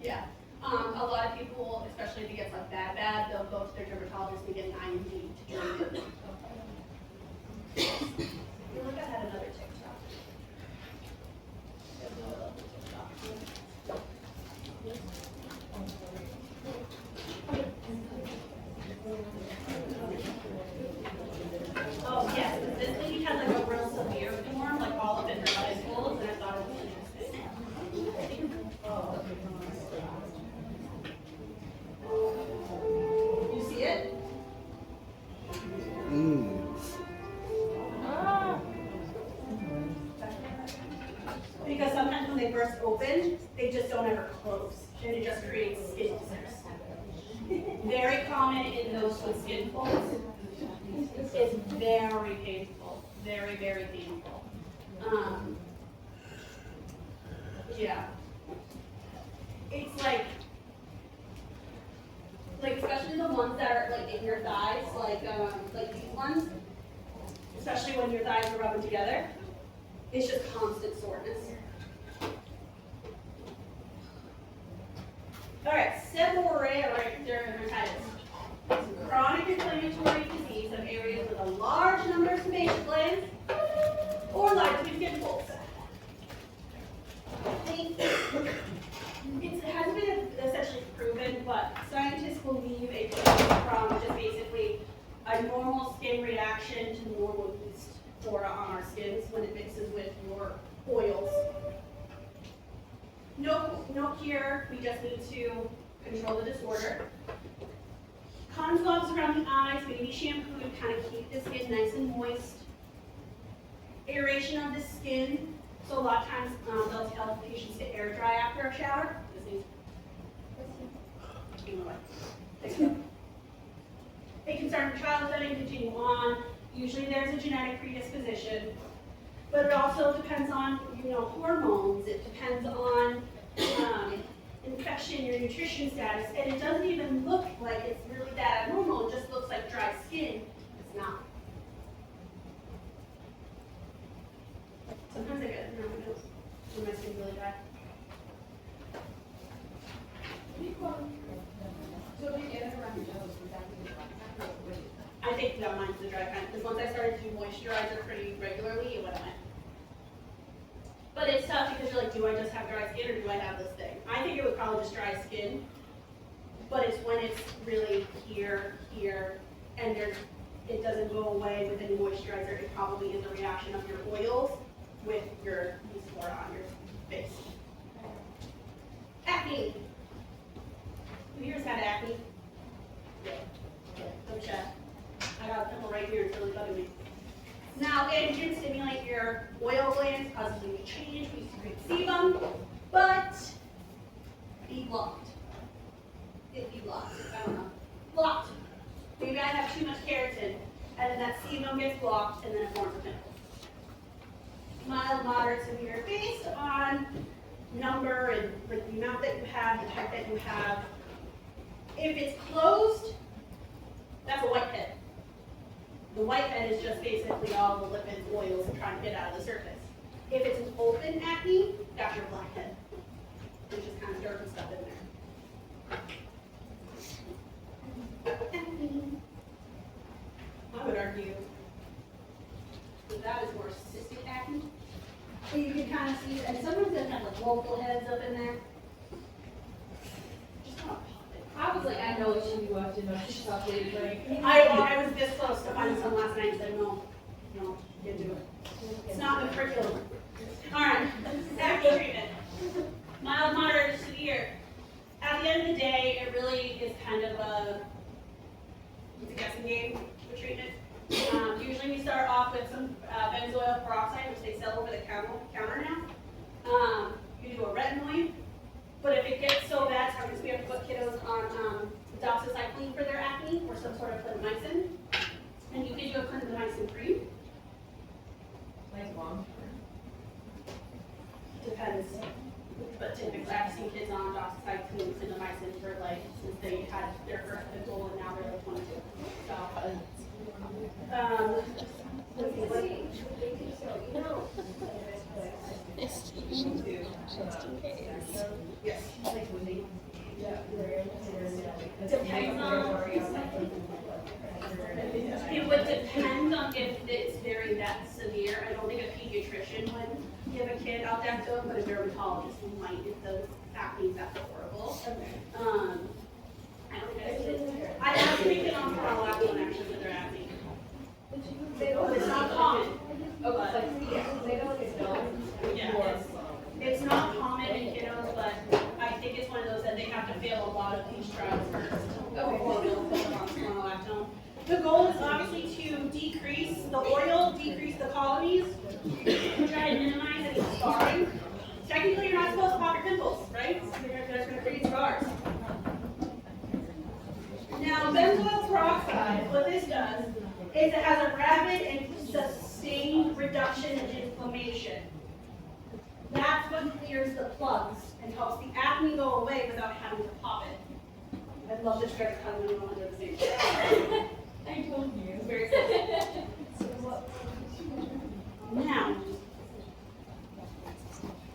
Yeah. A lot of people, especially if it gets like bad, they'll go to their dermatologist and get an IND to treat it. I feel like I had another TikTok. they just don't ever close, and it just creates skin ulcers. Very common in those with skin folds. It's very painful, very, very painful. Yeah. It's like especially the ones that are like in your thighs, like these ones, especially when your thighs are rubbing together, it's just constant soreness. All right, seborrheic dermatitis. Chronic inflammatory disease of areas with a large number of sebaceous glands or large skin folds. It hasn't been essentially proven, but scientists believe it comes from just basically a normal skin reaction to normal yeast flora on our skins when it mixes with your oils. No cure, we just need to control the disorder. Cotton swabs around the eyes, maybe shampoo to kind of keep the skin nice and moist. Aeration of the skin. So a lot of times they'll tell patients to air dry after a shower. It can start in childhood and continue on. Usually there's a genetic predisposition, but it also depends on hormones. It depends on infection, your nutrition status, and it doesn't even look like it's really that abnormal. It just looks like dry skin. It's not. Sometimes I get nervous when my skin's really dry. So if you get it around your nose, would that be the black kind or I think that mine's the dry kind, because once I started to moisturizer pretty regularly, it went away. But it's tough because you're like, do I just have dry skin or do I have this thing? I think it was probably just dry skin, but it's when it's really here, and it doesn't go away with any moisturizer. It probably is a reaction of your oils with your yeast flora on your face. Acne. Who here's had acne? Yeah. Don't check. I got a pimple right here, it's really bugging me. Now, androgens stimulate your oil glands, causes them to change, we secrete sebum, but be blocked. It be blocked, I don't know. Blocked. Maybe I have too much keratin, and then that sebum gets blocked, and then it forms a pimple. Mild, moderate, severe, based on number and like the amount that you have, the type that you have. If it's closed, that's a whitehead. The whitehead is just basically all the lipids, oils trying to get out of the surface. If it's an open acne, that's your blackhead. There's just kind of dirt and stuff in there. Acne. I would argue that that is more cystic acne. So you can kind of see, and sometimes they have like local heads up in there. Just kind of pop it. I was like, I know it should be watching, but she's talking like. I was this close to finding some last night and said, no, can't do it. It's not in the curriculum. All right, acne treatment. Mild, moderate, or severe. At the end of the day, it really is kind of it's a guessing game for treatment. Usually we start off with some benzoyl peroxide, which they sell over the counter now. You do a retinoid, but if it gets so bad, sometimes we have to put kiddos on doxycycline for their acne or some sort of clindamycin. And you can do a clindamycin cream. like long Depends. But typically I've seen kids on doxycycline and clindamycin for like, since they had their first pimple and now they're like 22. So, yes. Depends on, it would depend on if it's very that severe. I don't think a pediatrician would give a kid aldactone, but a dermatologist might if the acne is that horrible. I don't know. I asked me to get on phenolactone actually for their acne. It's not common. Yeah, it's not common in kiddos, but I think it's one of those that they have to fail a lot of these trials first. Before they'll put them on phenolactone. The goal is obviously to decrease the oil, decrease the colonies, try to minimize any scarring. Technically, you're not supposed to pop your pimples, right? That's going to create scars. Now, benzoyl peroxide, what this does is it has a rapid and sustained reduction in inflammation. That's what clears the plugs and helps the acne go away without having to pop it. I love this trick. I don't know how to do the same thing. I told you. It's very simple. Now,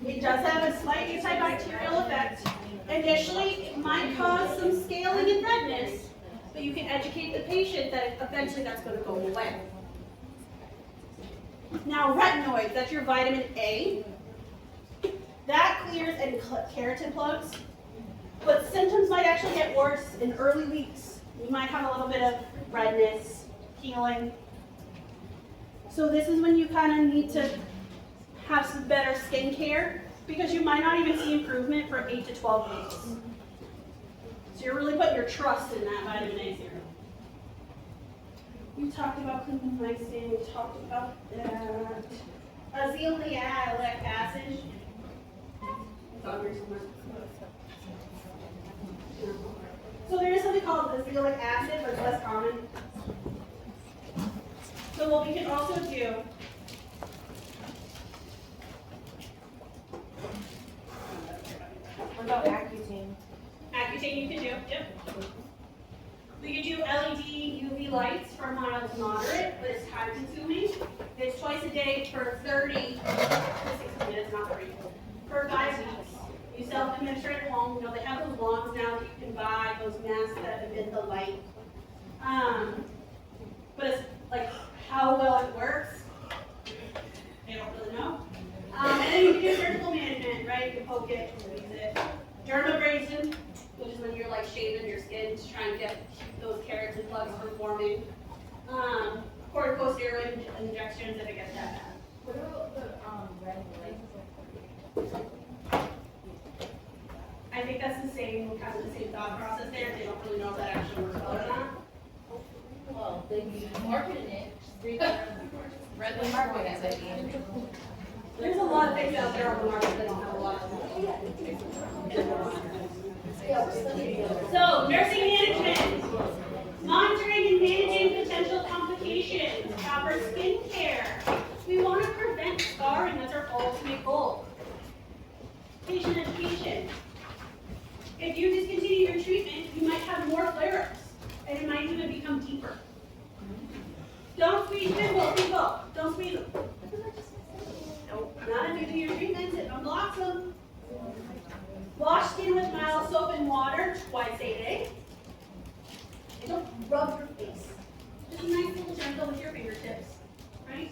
it does have a slight antibacterial effect. Initially, it might cause some scaling and redness, but you can educate the patient that eventually that's going to go away. Now, retinoids, that's your vitamin A. That clears any keratin plugs, but symptoms might actually get worse in early weeks. You might have a little bit of redness, healing. So this is when you kind of need to have some better skincare because you might not even see improvement for 8 to 12 weeks. So you're really putting your trust in that vitamin A serum. We talked about clindamycin, we talked about that. Azelaic acid. So there is something called azelaic acid, but it's less common. So what we can also do, What about Accutane? Accutane you can do, yep. We can do LED UV lights for mild to moderate, but it's time consuming. It's twice a day for 30 to 60 minutes, not 30, for 5 weeks. You self-administer at home. You know, they have those wands now that you can buy, those masks that emit the light. But it's like how well it works, they don't really know. And then you can do surgical management, right? You poke it, squeeze it. Dermabrasion, which is when you're like shaving your skin to try and get those keratin plugs from forming. Corticosteroid injections if it gets that bad. What about the red lights? I think that's the same, kind of the same thought process there. They don't really know if that actually works well or not. Well, they marketed it. Red light market as I mean. There's a lot of things out there on the market that don't have a lot of. So, nursing management, monitoring and managing potential complications, proper skin care. We want to prevent scarring, that's our ultimate goal. Patient education. If you discontinue your treatment, you might have more flare-ups, and it might even become deeper. Don't squeeze pimples, people. Don't squeeze them. Nope, not if you do your treatments, it unblocks them. Wash skin with mild soap and water twice a day. And don't rub your face. Just a nice little gentle with your fingertips, right?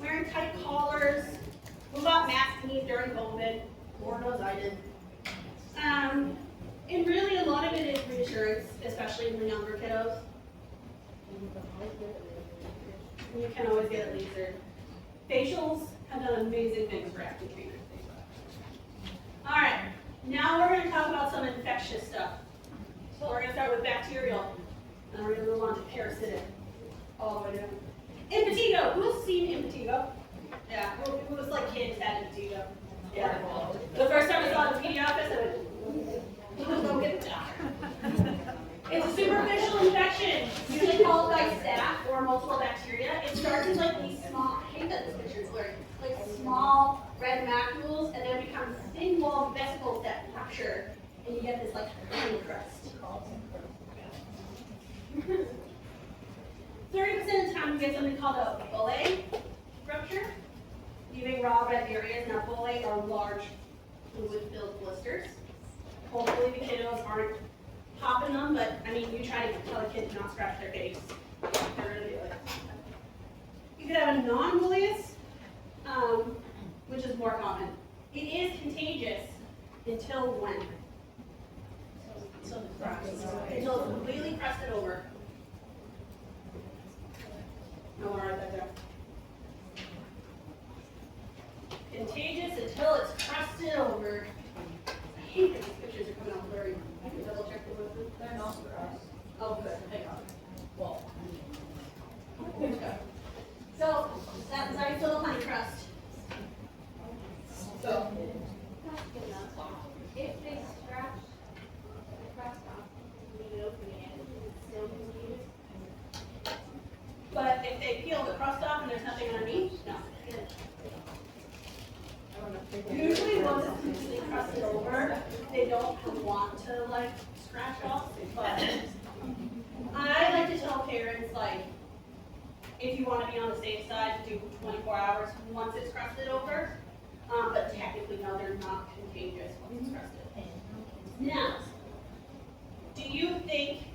Wearing tight collars. What about masks needed during COVID? Lord knows I did. And really a lot of it is reassurance, especially in the younger kiddos. You can always get it lasered. Facials have done amazing things for acne treatment. All right, now we're going to talk about some infectious stuff. So we're going to start with bacterial, and we're going to move on to parasitic, all the way down. Impetigo. Who's seen impetigo? Yeah, who was like kids had impetigo? Yeah. The first time I saw it in the PD office, I went, go get the doctor. It's a superficial infection, usually caused by staph or multiple bacteria. It starts as like these small, I hate that this picture is blurry, like small red macules, and then becomes thin walled vesicles that rupture, and you get this like honey crust. 30% of the time you get something called a bullae rupture, leaving raw red areas. Now bullae are large fluid-filled blisters. Hopefully the kiddos aren't popping them, but I mean, you try to tell a kid to not scratch their face. They're gonna do it. You could have a non-bullaeous, which is more common. It is contagious until when? Until it's completely crusted over. I want to write that down. Contagious until it's crusted over. I hate that these pictures are coming out blurry. I can double check the movement. They're not for us. Oh, good. Thank God. Well, So that's nice little honey crust. So If they scratch the crust off, leave it open again, it's still continues. But if they peel the crust off and there's nothing underneath, no. Usually once it's completely crusted over, they don't want to like scratch off, but I like to tell parents like, if you want to be on the safe side, do 24 hours once it's crusted over. But technically, no, they're not contagious once it's crusted. Now, do you think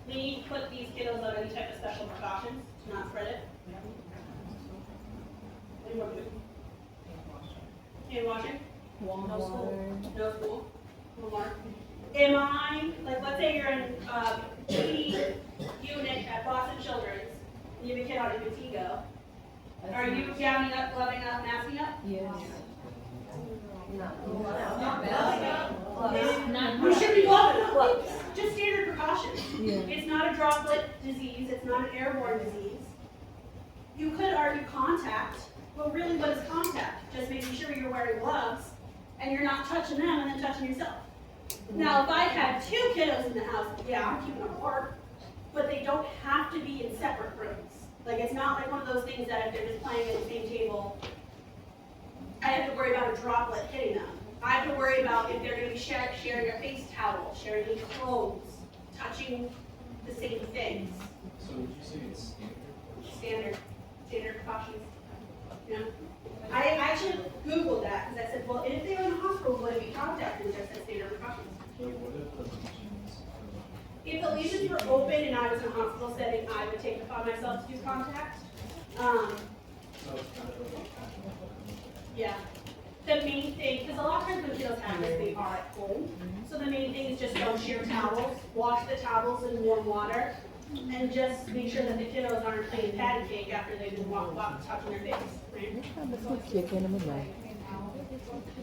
we need to put these kiddos on any type of special precautions to not spread it? Anyone do? Hand washing? Warm No water. school? No school? No water? Am I, like, let's say you're in PD unit at Boston Children's, and you have a kid out in Montego. Are you gowning up, gloving up, masking up? Yes. You should be gloving up. Just standard precautions. Yeah. It's not a droplet disease, it's not an airborne disease. You could argue contact, but really what is contact? Just making sure you're wearing gloves and you're not touching them and then touching yourself. Now, if I had 2 kiddos in the house, yeah, I'm keeping them apart, but they don't have to be in separate rooms. Like, it's not like one of those things that if they're just playing at the same table, I have to worry about a droplet hitting them. I have to worry about if they're going to be sharing a face towel, sharing any clothes, touching the same things. So would you say it's Standard precautions. Yeah. I actually Googled that because I said, well, if they were in the hospital, would it be contact? And it just said standard precautions. So what if the lesions If the lesions were open and I was in a hospital setting, I would take it upon myself to do contact. so it's kind of like Yeah. The main thing, because a lot of times when kiddos have this, they are at home. So the main thing is just don't share towels, wash the towels in warm water, and just make sure that the kiddos aren't playing patty cake after they've been touching their face. Right?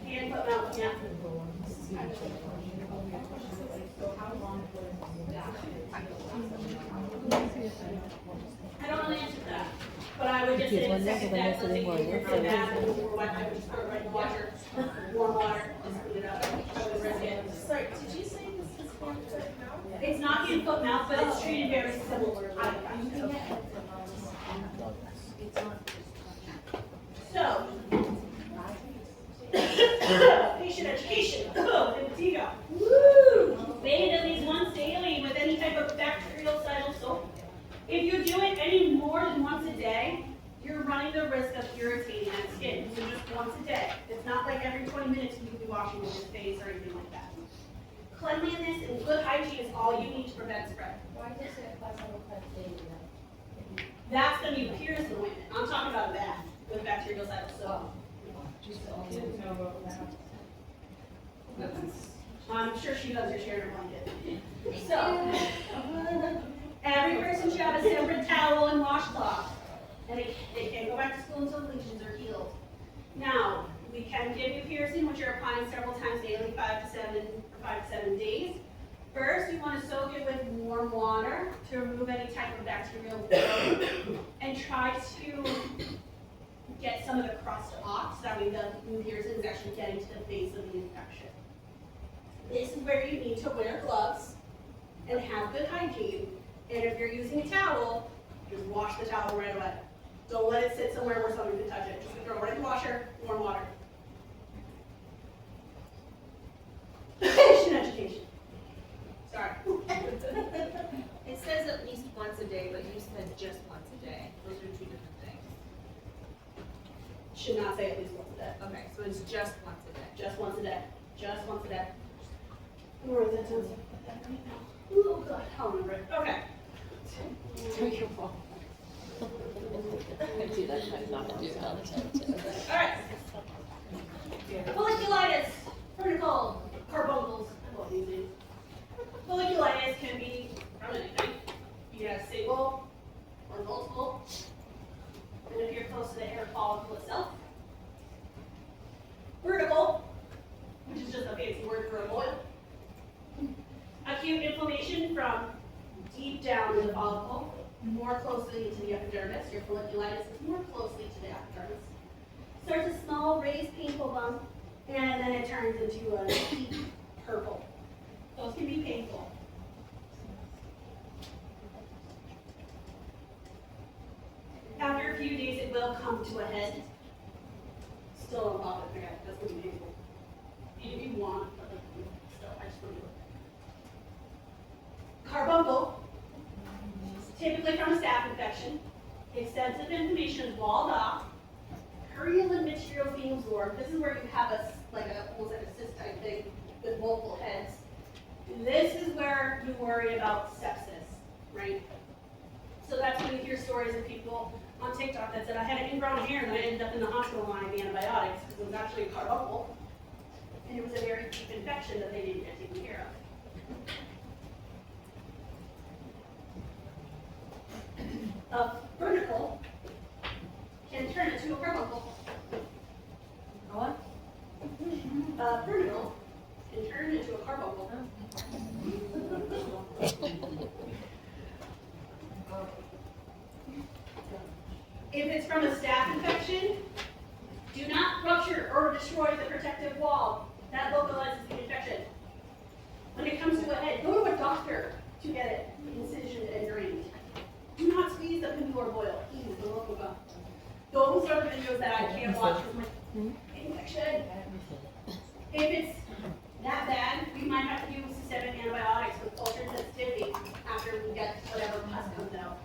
Hand, foot, mouth, yeah. I don't know the answer to that, but I would just say the second step, let's say you were from that, and you were wet, I would just throw it right in the washer, warm water, just clean it up, I wouldn't risk it. Sorry, did you say this is hand, foot, mouth? It's not hand, foot, mouth, but it's treated very similar. So, patient education, oh, and Montego. Woo! Bathe at least once daily with any type of bactericidal soap. If you do it any more than once a day, you're running the risk of irritating that skin. So just once a day. It's not like every 20 minutes you can be washing with your face or anything like that. Cleanliness and good hygiene is all you need to prevent spread. Why does it apply several times daily then? That's the new pierce the women. I'm talking about a bath with bactericidal soap. I'm sure she does her share of blanket. So, every person should have a separate towel and washcloth. And they can't go back to school until the lesions are healed. Now, we can give you piercing, which you're applying several times daily, 5 to 7 days. First, you want to soak it with warm water to remove any type of bacterial growth and try to get some of the crust off so that way the piercing is actually getting to the base of the infection. This is where you need to wear gloves and have good hygiene. And if you're using a towel, just wash the towel right away. Don't let it sit somewhere where someone can touch it. Just throw it right in the washer, warm water. Patient education. Sorry. It says at least once a day, but you said just once a day. Those are 2 different things. Should not say at least once a day. Okay, so it's just once a day. Just once a day. Just once a day. Where is that sounds like that right now? Oh god, I'll remember it. Okay. Alright. Folliculitis, vertical carbuncles. I love these names. Folliculitis can be from anything. You can have single or multiple. And if you're close to the hair follicle itself. Vertical, which is just a fancy word for a boil. Acute inflammation from deep down in the follicle, more closely into the epidermis. Your folliculitis is more closely to the epidermis. Starts a small, raised, painful bump and then it turns into a deep purple. Those can be painful. After a few days, it will come to a head. Still on top of it, okay, that's gonna be painful. If you want, but still, I just want to do it. Carbuncle, typically from a staph infection. Extensive inflammation is walled off. Purulent material being absorbed. This is where you have almost like a cyst type thing with multiple heads. This is where you worry about sepsis, right? So that's when you hear stories of people on TikTok that said, I had an ingrown hair and I ended up in the hospital on IV antibiotics because it was actually a carbuncle. And it was a very deep infection that they didn't get taken care of. A vertical can turn into a carbuncle. What? A vertical can turn into a carbuncle. If it's from a staph infection, do not rupture or destroy the protective wall. That localizes the infection. When it comes to a head, go to a doctor to get it incisioned and drained. Do not squeeze the pendulum boil. Those are the videos that I can't watch with my infection. If it's that bad, we might have to do systemic antibiotics with cultured sensitivity after we get whatever pus comes out.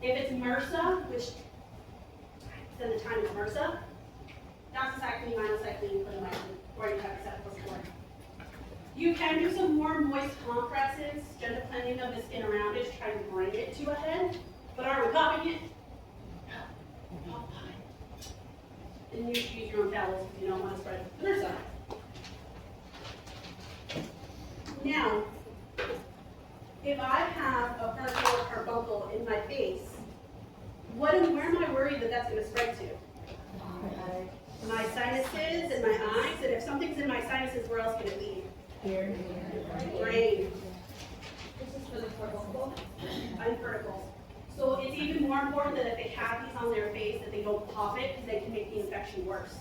If it's MRSA, which then the time is MRSA, doxycycline, minocycline, clindamycin, or you have cephalosporin. You can do some more moist compresses, gentle cleansing of the skin around it to try to bring it to a head. But are we popping it? No, not popping. And you should use your own towels if you don't want to spread MRSA. Now, if I have a vertical or carbuncle in my face, where am I worried that that's going to spread to? My sinuses and my eyes, and if something's in my sinuses, where else can it lead? Here. Brain. This is for the carbuncle. And verticals. So it's even more important that if they have these on their face, that they don't pop it, because they can make the infection worse.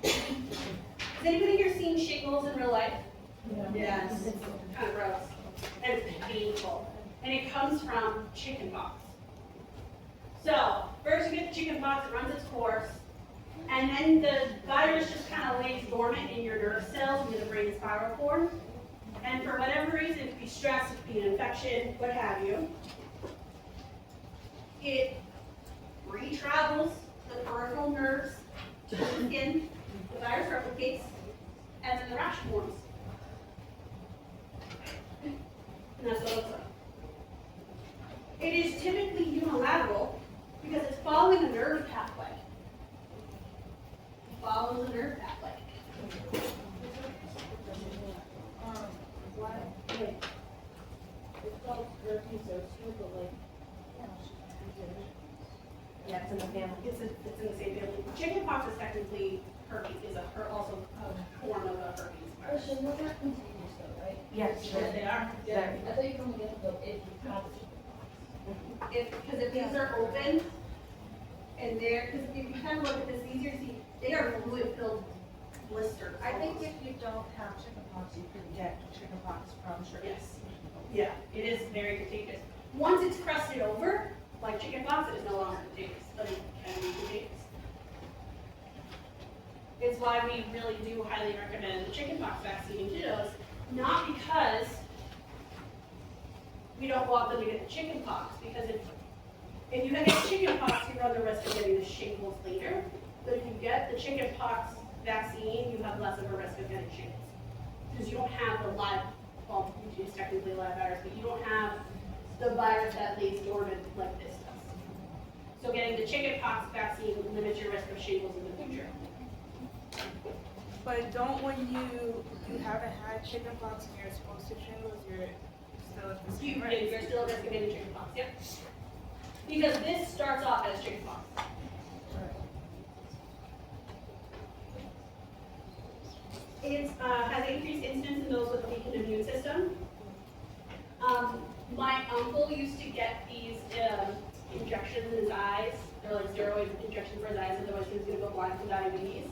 Has anybody here seen shingles in real life? Yes. It's kind of gross. And it's painful. And it comes from chicken pox. So, first you get the chicken pox, it runs its course, and then the virus just kind of lays dormant in your nerve cells near the brain spiral cord. And for whatever reason, it could be stress, it could be an infection, what have you. It re-travels the peripheral nerves to the skin, the virus replicates, and then the rash forms. And that's what it looks like. It is typically unilateral because it's following a nerve pathway. It follows a nerve pathway. Wait. It's called herpes zoster, but like, Yeah, it's in the family. It's in the same family. Chickenpox is technically herpes, also a form of a herpes oh, virus. shouldn't those not contagious though, right? Yes. Yes, they are. Yeah, I thought you could only get them if you have Because if these are open, and because if you kind of look at this, easier to see, they are fluid-filled blisters. I think if you don't have chickenpox, you can get chickenpox from sugar. Yes. Yeah, it is very contagious. Once it's crusted over, like chickenpox, it is no longer contagious, but it can be contagious. It's why we really do highly recommend the chickenpox vaccine in kiddos, not because we don't want them to get the chickenpox, because if you get chickenpox, you run the risk of getting the shingles later. But if you get the chickenpox vaccine, you have less of a risk of getting shingles. Because you don't have the live, well, it is technically a live virus, but you don't have the virus that lays dormant like this does. So getting the chickenpox vaccine limits your risk of shingles in the future. But don't when you haven't had chickenpox and you're supposed to shingles, you're still at the same risk. You're still at risk of getting chickenpox, yep. Because this starts off as chickenpox. It has increased incidence in those with a weakened immune system. My uncle used to get these injections in his eyes. They're like steroid injections for his eyes, otherwise he was going to go blind from diabetes.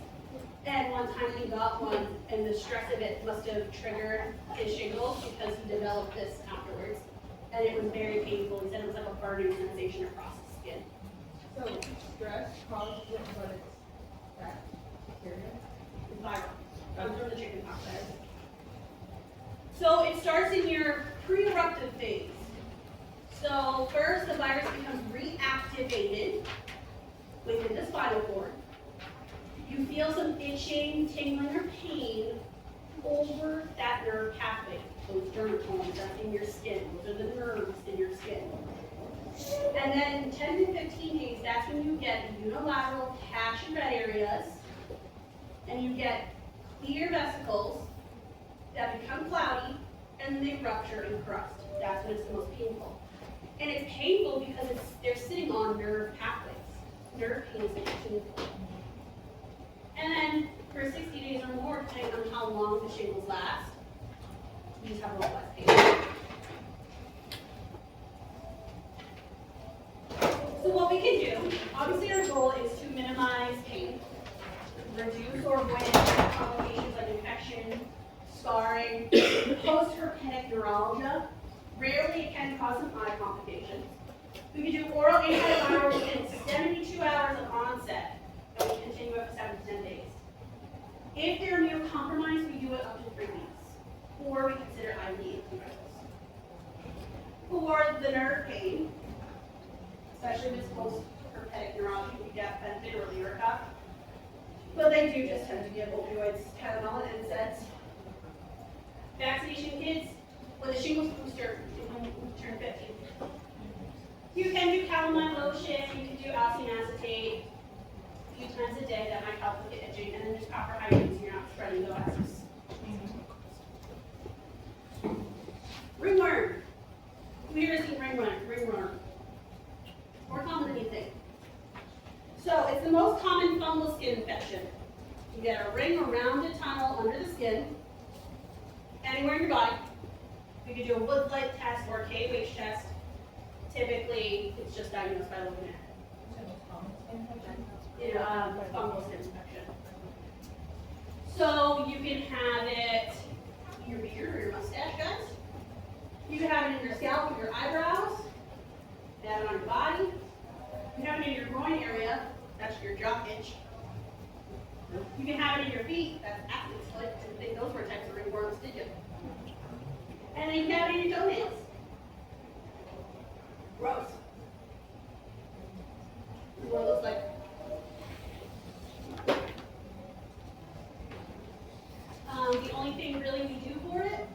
And one time he got one, and the stress of it must have triggered his shingles because he developed this afterwards. And it was very painful. He said it was like a burning sensation across the skin. So stress causes it, but it's that bacteria. It's viral. Comes from the chicken pox virus. So it starts in your pre-eruptive phase. So first the virus becomes reactivated within the spinal cord. You feel some itching, tingling, or pain over that nerve pathway. Those dermatomes that's in your skin. Those are the nerves in your skin. And then in 10 to 15 days, that's when you get unilateral patch and red areas, and you get clear vesicles that become cloudy, and they rupture and crust. That's when it's the most painful. And it's painful because they're sitting on nerve pathways. Nerve pain is painful. And then for 60 days or more, depending on how long the shingles last, you just have a lot less pain. So what we can do, obviously our goal is to minimize pain, reduce or avoid any complications like infection, scarring, post-herpetic neuralgia. Rarely it can cause some eye complications. We can do oral antivirals within 72 hours of onset, and we continue up to 7 to 10 days. If they're immunocompromised, we do it up to 3 weeks, or we consider IV antivirals. For the nerve pain, especially if it's post-herpetic neuralgia, we get benefit or Lyrica. But they do just tend to give opioids, Tylenol, and NSAIDs. Vaccination kids with a shingles booster when you turn 15. You can do calamine lotion, you can do allicin acetate a few times a day. That might help with the itching, and then just proper hygiene so you're not spreading the virus. Ringworm. Who've ever seen ringworm? More common than you think. So it's the most common fungal skin infection. You get a ring or rounded tunnel under the skin, anywhere in your body. We could do a Wood light test or a KWH test. Typically, it's just diagnosed by looking at it. Fungal skin infection. So you can have it in your beard or your mustache, guys. You can have it in your scalp or your eyebrows. You have it on your body. You can have it in your groin area. That's your jaw itch. You can have it in your feet. That's athlete's foot. I didn't think those were types of ringworms, did you? And then you can have it in your toenails. Gross. This is what it looks like. The only thing really we do for it,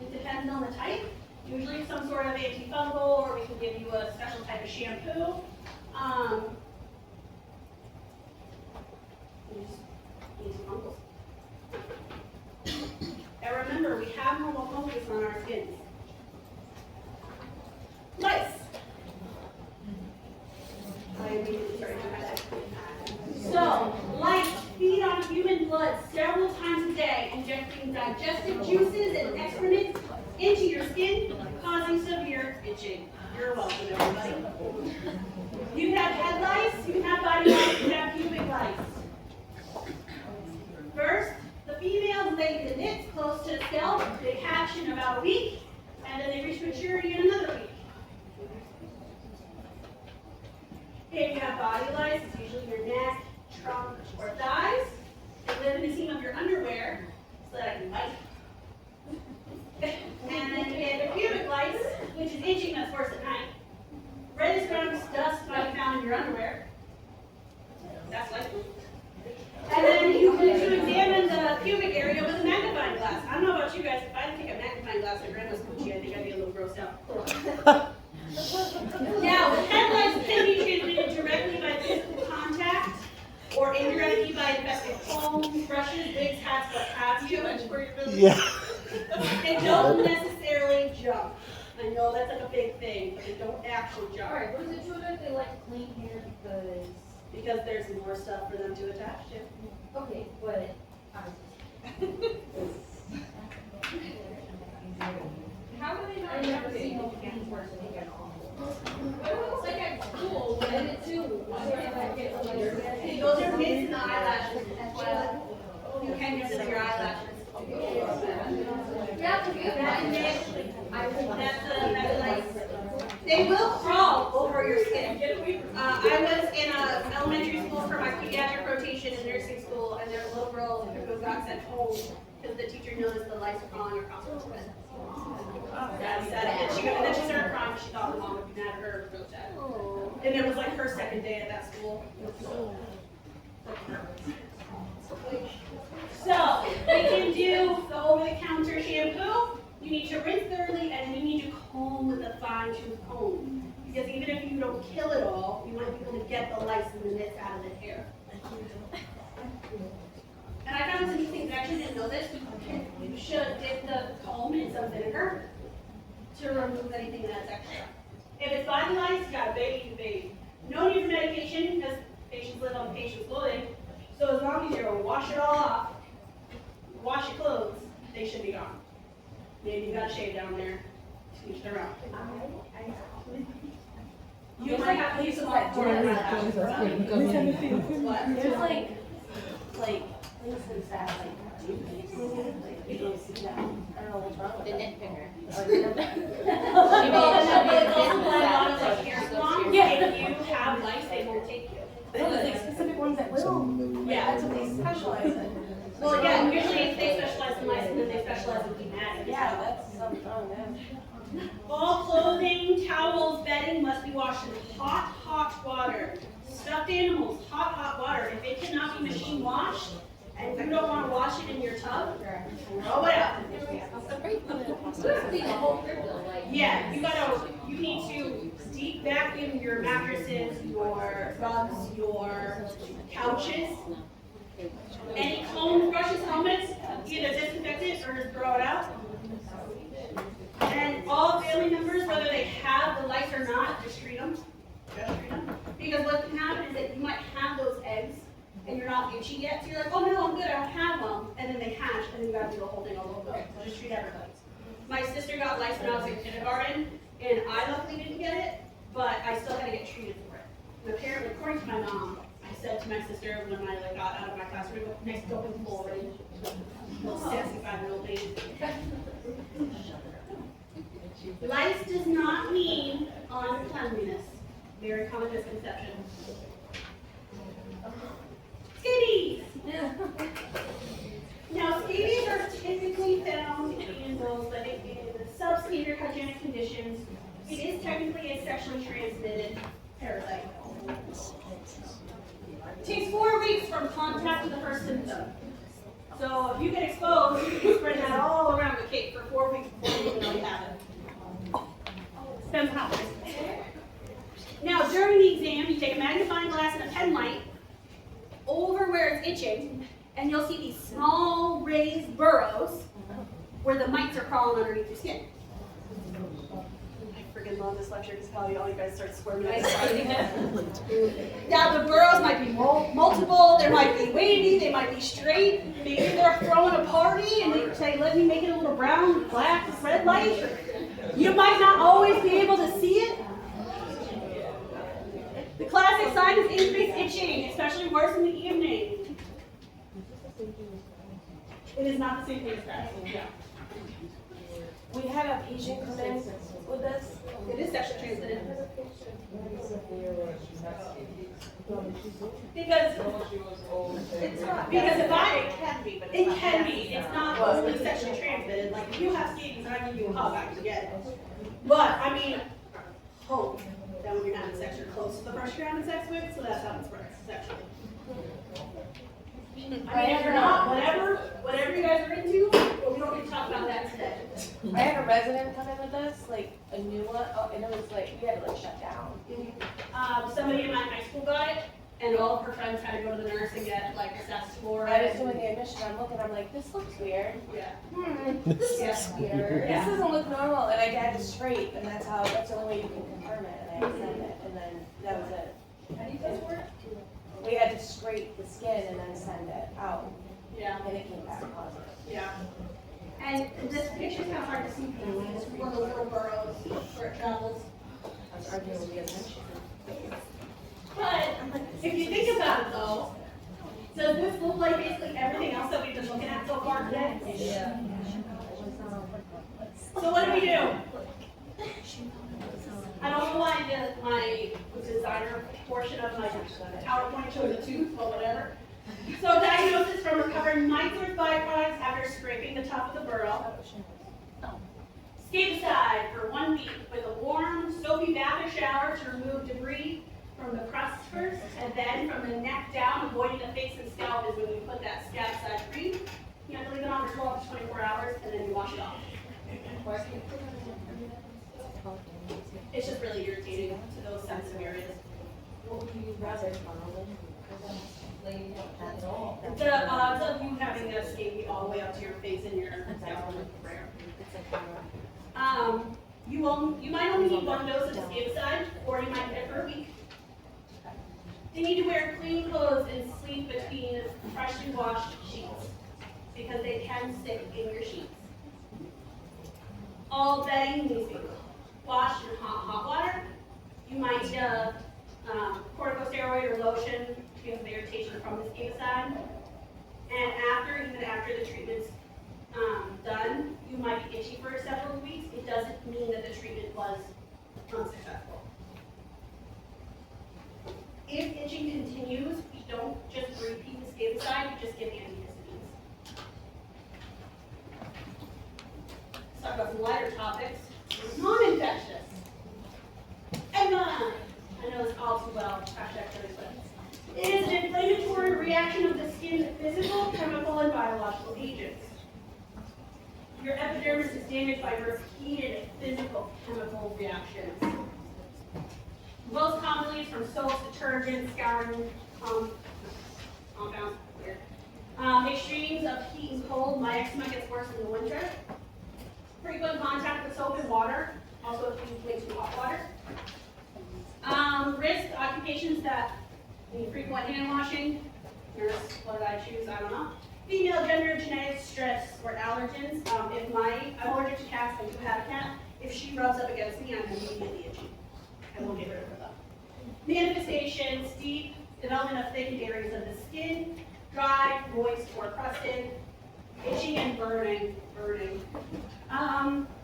it depends on the type. Usually some sort of antifungal, or we can give you a special type of shampoo. Antifungals. And remember, we have normal focus on our skins. Lice. I immediately started to that. So, lice feed on human blood several times a day, injecting digestive juices and excrement into your skin, causing severe itching. You're welcome, everybody. You can have head lice, you can have body lice, you can have pubic lice. First, the females lay the nits close to the scalp. They hatch in about a week, and then they reach maturity in another week. If you have body lice, it's usually your neck, trunk, or thighs. They live in the seam of your underwear, so that I can bite. And then you get the pubic lice, which is itching that's worse at night. Reddish brown dust might be found in your underwear. That's likely. And then you can examine the pubic area with a magnifying glass. I don't know about you guys, if I had to take a magnifying glass at grandma's coochie, I think I'd be a little grossed out. Now, head lice can be transmitted directly by physical contact or indirectly by infected combs, brushes, wigs, hats, but hats too much for your ability. Yeah. They don't necessarily jump. I know that's like a big thing, but they don't actually jump. Alright, but is it true that they like clean hair Because there's more stuff for them to attach to. okay, but How do they I've not never have seen it? no clean worse than you get off. It's like at school, I when did too. those are mids and the eyelashes as well. You can get rid of your eyelashes. Yeah, That's like, they will crawl over your skin. I was in a elementary school for my pediatric rotation in nursing school, and there was a little girl who got sent home because the teacher noticed the lice were crawling across her forehead. That's sad. And then she started crying because she thought the mom would be mad at her. It was sad. And it was like her second day at that school. So, we can do the over-the-counter shampoo. You need to rinse thoroughly, and then you need to comb with a fine-tooth comb. Because even if you don't kill it all, you might be able to get the lice and the nits out of the hair. And I found this interesting, I actually didn't know this. You should dip the comb in some vinegar to remove anything that's extra. If it's body lice, you got a baby. No need for medication, because patients live on patient's clothing. So as long as you wash it all off, wash your clothes, they should be gone. Maybe you got a shade down there, to each their own. You might have to use some like There's like places that like you don't see that. I don't know what's wrong with The that. nitpicker. If you have lice, they won't take you. No, there's like specific ones that will. Yeah. That's what they specialize in. Well, yeah, usually if they specialize in lice, and then they specialize in thematic. Yeah, that's something wrong there. All clothing, towels, bedding must be washed in hot water. Stuffed animals, hot water. If it cannot be machine washed, and you don't want to wash it in your tub, throw it out. Yeah, you need to deep vacuum your mattresses, your rugs, your couches. Any combs, brushes, helmets, either disinfect it or just throw it out. And all family members, whether they have the lice or not, just treat them. Because what can happen is that you might have those eggs and you're not itchy yet, so you're like, oh no, I'm good, I don't have them. And then they hatch and then you gotta do the whole thing all over again. So just treat everybody. My sister got lice when I was in kindergarten, and I luckily didn't get it, but I still had to get treated for it. And apparently, according to my mom, I said to my sister when I got out of my classroom, next open floor, little 65-year-old lady. Lice does not mean uncleanliness. Very common misconception. Scabies! Now, scabies are typically found in those living in substandard hygienic conditions. It is technically a sexually transmitted parasite. It takes 4 weeks from contact with the first symptom. So if you get exposed, you can spread that all around the cake for 4 weeks before you even know you have it. Depends on how nice it is. Now, during the exam, you take a magnifying glass and a pen light over where it's itching, and you'll see these small raised burrows where the mites are crawling underneath your skin. I freaking love this lecture because probably all you guys start squirming. Now, the burrows might be multiple, they might be wavy, they might be straight. Maybe they're throwing a party and they say, let me make it a little brown, black, red light. You might not always be able to see it. The classic sign is increased itching, especially worse in the evening. It is not the same thing as grass. Yeah. We had a patient come in with this. It is sexually transmitted. Because it's not. Because if it can be. It's not only sexually transmitted. Like if you have scabies and I give you a hug, I can get it. But I mean, hope that when you're having sex, you're close to the person you're having sex with, so that's how it spreads sexually. I mean, if you're not, whatever you guys are into, but we don't need to talk about that today. I had a resident come in with us, like a new one, and it was like, we had to like shut down. Somebody in my high school got it, and all of her friends had to go to the nurse and get like assessed for I it. was doing the admission, I'm looking, I'm like, this looks weird. Yeah. This is Yeah. weird. Yeah. This doesn't look normal, and I had to scrape, and that's the only way you can confirm it, and I sent it, and then that was it. How do you guys work? We had to scrape the skin and then send it out, Yeah. and it came back positive. Yeah. And this picture's kind of hard to see because it's one of those little burrows where it travels. But if you think about it though, does this look like basically everything else that we've been looking at so far today? Yeah. So what do we do? I don't know why my designer portion of my PowerPoint shows a tooth, but whatever. So diagnosis from recovering mites or byproducts after scraping the top of the burrow. Scapicide for 1 week with a warm, soapy bath or shower to remove debris from the crust first, and then from the neck down, avoiding the face and scalp is when we put that scapicide cream. You have to leave it on for 12 to 24 hours, and then you wash it off. It's just really irritating to those sensitive areas. What would you rather follow? The odds of you having a scabie all the way up to your face and your scalp are rare. You might only need 1 dose of scapicide, or you might get it for a week. You need to wear clean clothes and sleep between freshly washed sheets, because they can stick in your sheets. All bedding needs to be washed in hot water. You might need a corticosteroid or lotion because of the irritation from the scapicide. And even after the treatment's done, you might be itchy for several weeks. It doesn't mean that the treatment was unsuccessful. If itching continues, we don't just repeat the scapicide, we just give antihistamines. Let's talk about some lighter topics. Non-infectious. Eczema. I know this all too well. It is an inflammatory reaction of the skin to physical, chemical, and biological agents. Your epidermis is damaged by repeated physical chemical reactions. Most commonly it's from soaps, detergents, scouring, compounds. Weird. Extremes of heat and cold. My eczema gets worse in the winter. Frequent contact with soap and water. Also if you drink too hot water. Risk occupations that need frequent hand washing. Nurse, what did I choose? I don't know. Female gender, genetic stress, or allergens. I'm allergic to cats, I do have a cat. If she rubs up against me, I'm immediately itchy. I won't get rid of her though. Manifestations, deep development of thickened areas of the skin, dry, moist, or crusted, itching and burning.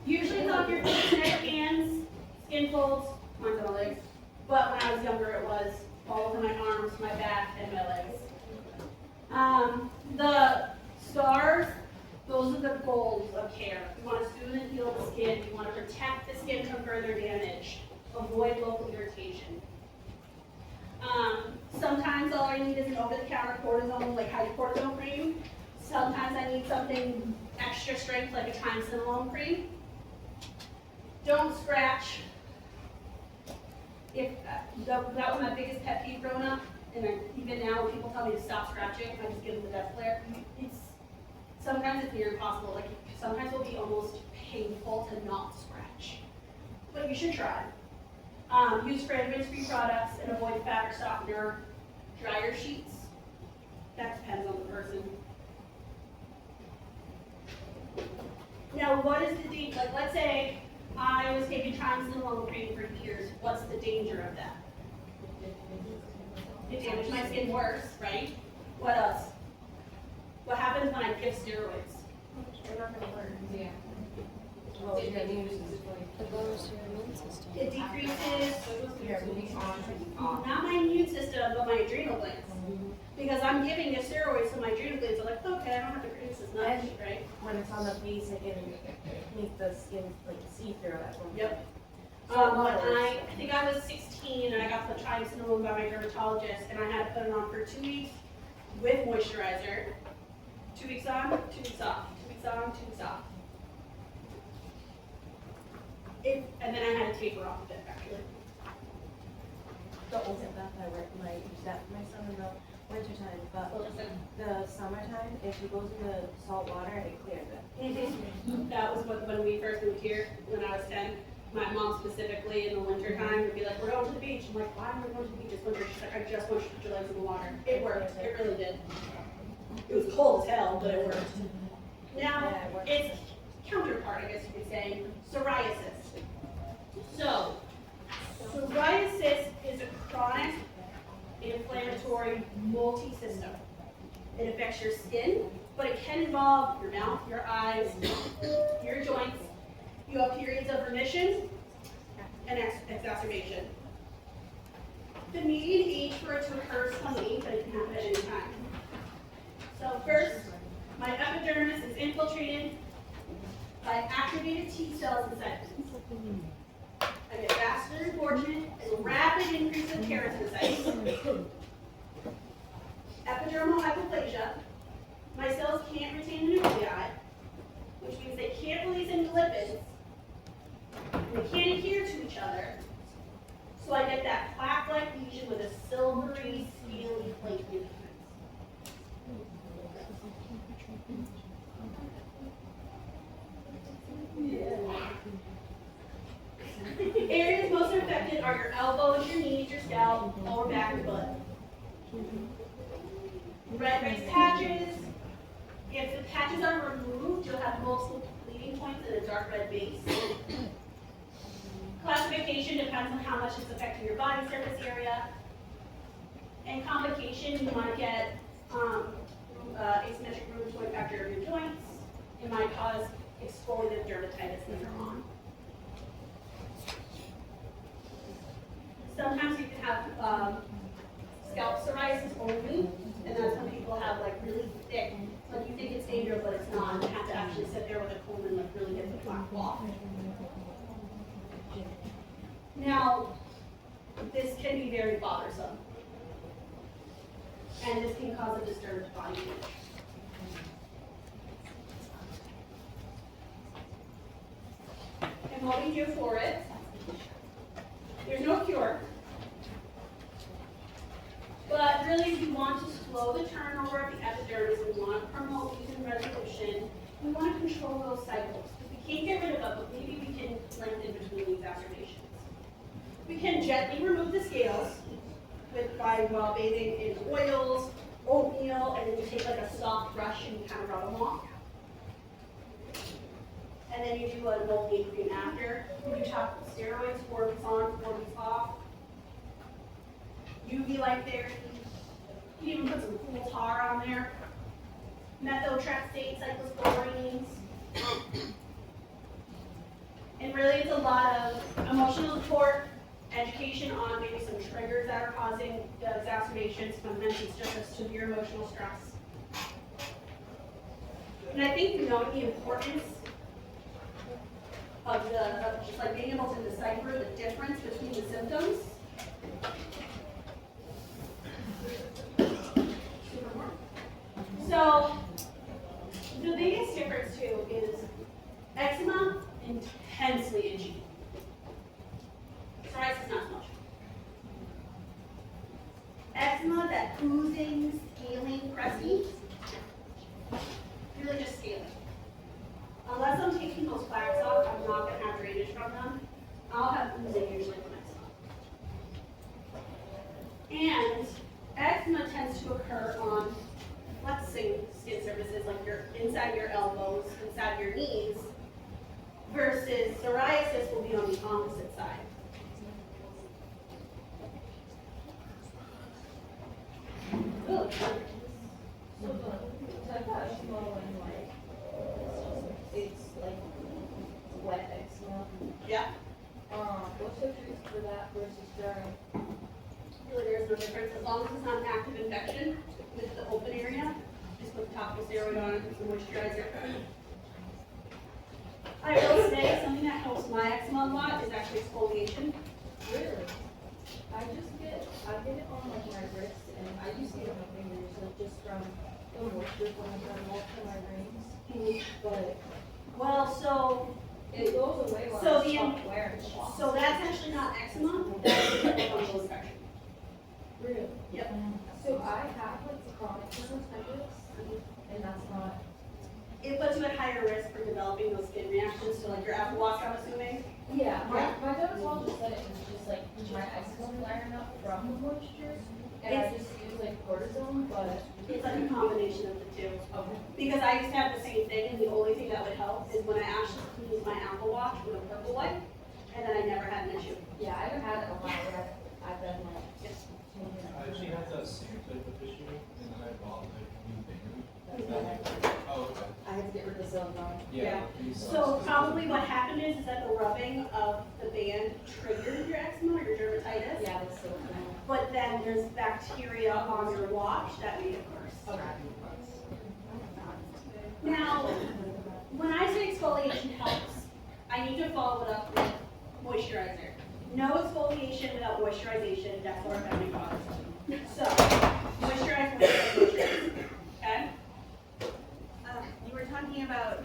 Usually it's on your feet, neck, hands, skin folds, mine's on my legs. But when I was younger, it was all over my arms, my back, and my legs. The scars, those are the goals of care. You want to soothe and heal the skin. You want to protect the skin from further damage. Avoid local irritation. Sometimes all I need is an over-the-counter cortisone, like hydrocortisone cream. Sometimes I need something extra strength, like a triamcinolone cream. Don't scratch. That was my biggest pet peeve growing up, and even now when people tell me to stop scratching, I just give them the death glare. Sometimes it's near impossible. Like sometimes it'll be almost painful to not scratch, but you should try. Use fragrance-free products and avoid fabric softener, dryer sheets. That depends on the person. Now, what is the danger? Like, let's say I was taking triamcinolone cream for years. What's the danger of that? It damaged my skin worse, right? What else? What happens when I give steroids? They're not gonna work. Yeah. It lowers your immune system. It decreases, not my immune system, but my adrenal glands. Because I'm giving the steroids, so my adrenal glands are like, okay, I don't have to produce as much, right? When it's on the face, it can make the skin like see through it. Yep. So When I think I was 16 and I got put triamcinolone by my dermatologist, and I had to put it on for 2 weeks with moisturizer. 2 weeks on, 2 weeks off, 2 weeks on, 2 weeks off. And then I had to taper off a bit, actually. The ultimate bath I use that for my son in the winter time, but the summertime, if he goes in the salt water, it clears it. That was when we first moved here, when I was 10. My mom specifically in the winter time would be like, we're going to the beach. I'm like, why am I going to the beach this winter? She's like, I just want you to put your legs in the water. It worked. It really did. It was cold as hell, but it worked. Now, its counterpart, I guess you could say, psoriasis. So, psoriasis is a chronic inflammatory multi-system. It affects your skin, but it can involve your mouth, your eyes, your joints. You have periods of remission and exacerbation. The median age for it to occur is 28, but it can happen at any time. So first, my epidermis is infiltrated by activated T cells and cytokines. I get vascular engorgement and rapid increase of keratinocytes. Epidermal hypoplasia. My cells can't retain the nuclei, which means they can't release any lipids, and they can't adhere to each other. So I get that plaque-like lesion with a silvery, scaly flake appearance. Areas most affected are your elbows, your knees, your scalp, lower back, and butt. Red raised patches. If the patches are removed, you'll have multiple bleeding points and a dark red base. Classification depends on how much it's affecting your body surface area. And complication, you might get asymmetric rheumatoid factor of your joints. It might cause exfoliative dermatitis later on. Sometimes you can have scalp psoriasis only, and that's when people have like really thick, like you think it's dangerous, but it's not, and have to actually sit there with a comb and like really get the plaque off. Now, this can be very bothersome, and this can cause a disturbed body image. And what we do for it, there's no cure, but really we want to slow the turnover of the epidermis, we want to promote lesion resolution, we want to control those cycles. If we can't get rid of them, but maybe we can lengthen between the exacerbations. We can gently remove the scales by bathing in oils, oatmeal, and then you take like a soft brush and you kind of rub them off. And then you do an emulgate cream after. You do topical steroids, 4 weeks on, 4 weeks off. UV light therapy. You can even put some cool tar on there. Methotrexate, cyclosporines. And really it's a lot of emotional support, education on maybe some triggers that are causing the exacerbations. Sometimes it's just a severe emotional stress. And I think knowing the importance of just like being able to decipher the difference between the symptoms. So the biggest difference too is eczema, intensely itchy. Psoriasis, not so much. Eczema, that oozing, scaling, crusty, really just scaling. Unless I'm taking those plaques off, I'm not going to have drainage from them. I'll have oozing usually from eczema. And eczema tends to occur on flexing skin surfaces, like inside your elbows, inside your knees, versus psoriasis will be on the opposite side. Ooh. So the type of eczema when like it's like wet eczema. Yeah. What's the treatment for that versus dry? Really, there's no difference. As long as it's not an active infection with the open area, just put topical steroid on it, some moisturizer. I will say something that helps my eczema a lot is actually exfoliation. Really? I get it on like my wrists and I used to get it on my fingers, like just from the moisture when I've done walk through my rings. But Well, so it goes away when So I the- stop wearing it. so that's actually not eczema. That's a fungal infection. Really? Yep. So I have like chronic dermatitis and that's not. It puts you at higher risk for developing those skin reactions to like your apple walk, I'm assuming. Yeah, my dermatologist said it was just like my eczema flaring up from the moisture and I just use like cortisone, but It's like a combination of the two. Because I used to have the same thing, and the only thing that would help is when I actually cleaned my Apple Watch with a purple wipe, and then I never had an issue. Yeah, I haven't had it in a while, but I've been like, I actually had that same type of issue, and then I bought like new band. Oh, okay. I had to get rid of the silicone. Yeah. these So sucks. probably what happened is that the rubbing of the band triggered your eczema or your dermatitis. Yeah, the silicone. But then there's bacteria on your watch that made it worse. Okay. Now, when I say exfoliation helps, I need to follow it up with moisturizer. No exfoliation without moisturization, that's what our family calls it. So, moisturize, okay? You were talking about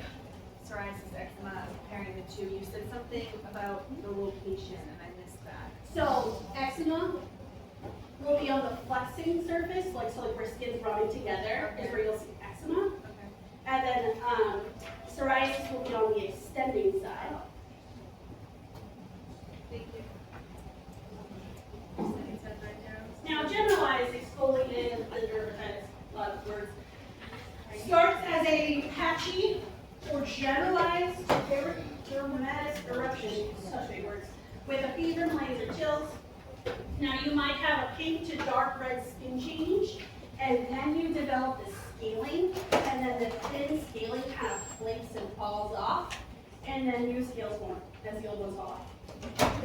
psoriasis, eczema, comparing the two. You said something about the location, and I missed that. So, eczema will be on the flexing surface, like where skin's rubbing together is where you'll see eczema. Okay. And then psoriasis will be on the extending side. Thank you. Now, generalized exfoliated dermatitis, a lot of words, starts as a patchy or generalized dermatitis eruption, such big words, with a fever, malaise, or chills. Now, you might have a pink to dark red skin change, and then you develop the scaling, and then the thin scaling kind of flakes and falls off, and then new scales form as the old ones fall off.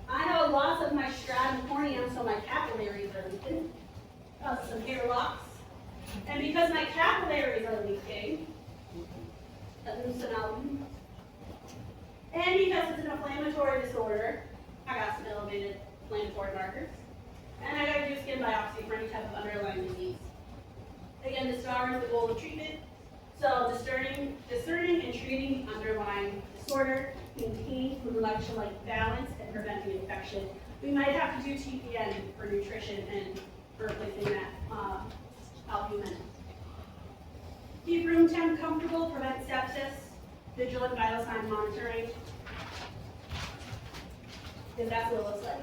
I know lots of my stratum corneum, so my capillaries are leaking, some hair locks, and because my capillaries are leaking, that loosen out, and because it's an inflammatory disorder, I got some elevated inflammatory markers. And I gotta do skin biopsy for any type of underlying disease. Again, this is the goal of treatment. So discerning and treating the underlying disorder, maintaining food electrolyte balance, and preventing infection. We might have to do TPN for nutrition and for replacing that albumin. Keep room temp comfortable, prevent sepsis, vigilant vital sign monitoring. Because that's what it looks like.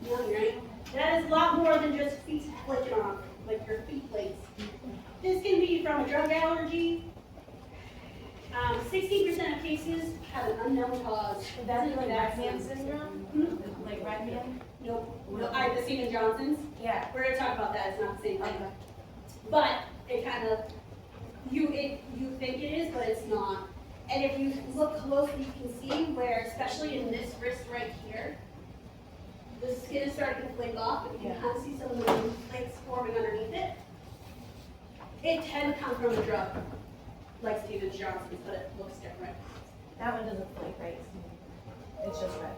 Yummy, right? That is a lot more than just feet flicking off, like your feet plates. This can be from a drug allergy. 16% of cases have an unknown cause. Is that like Redman syndrome? Hmm? Like Redman? Nope. No, I have the Stephen Johnson's. Yeah. We're gonna talk about that. It's not the same thing. Okay. But it kind of, you think it is, but it's not. And if you look closely, you can see where, especially in this wrist right here, the skin is starting to flake off, and you can kind of see some of the flakes forming underneath it. It can come from a drug, like Stephen Johnson's, but it looks different. That one doesn't flake, right? It's just red.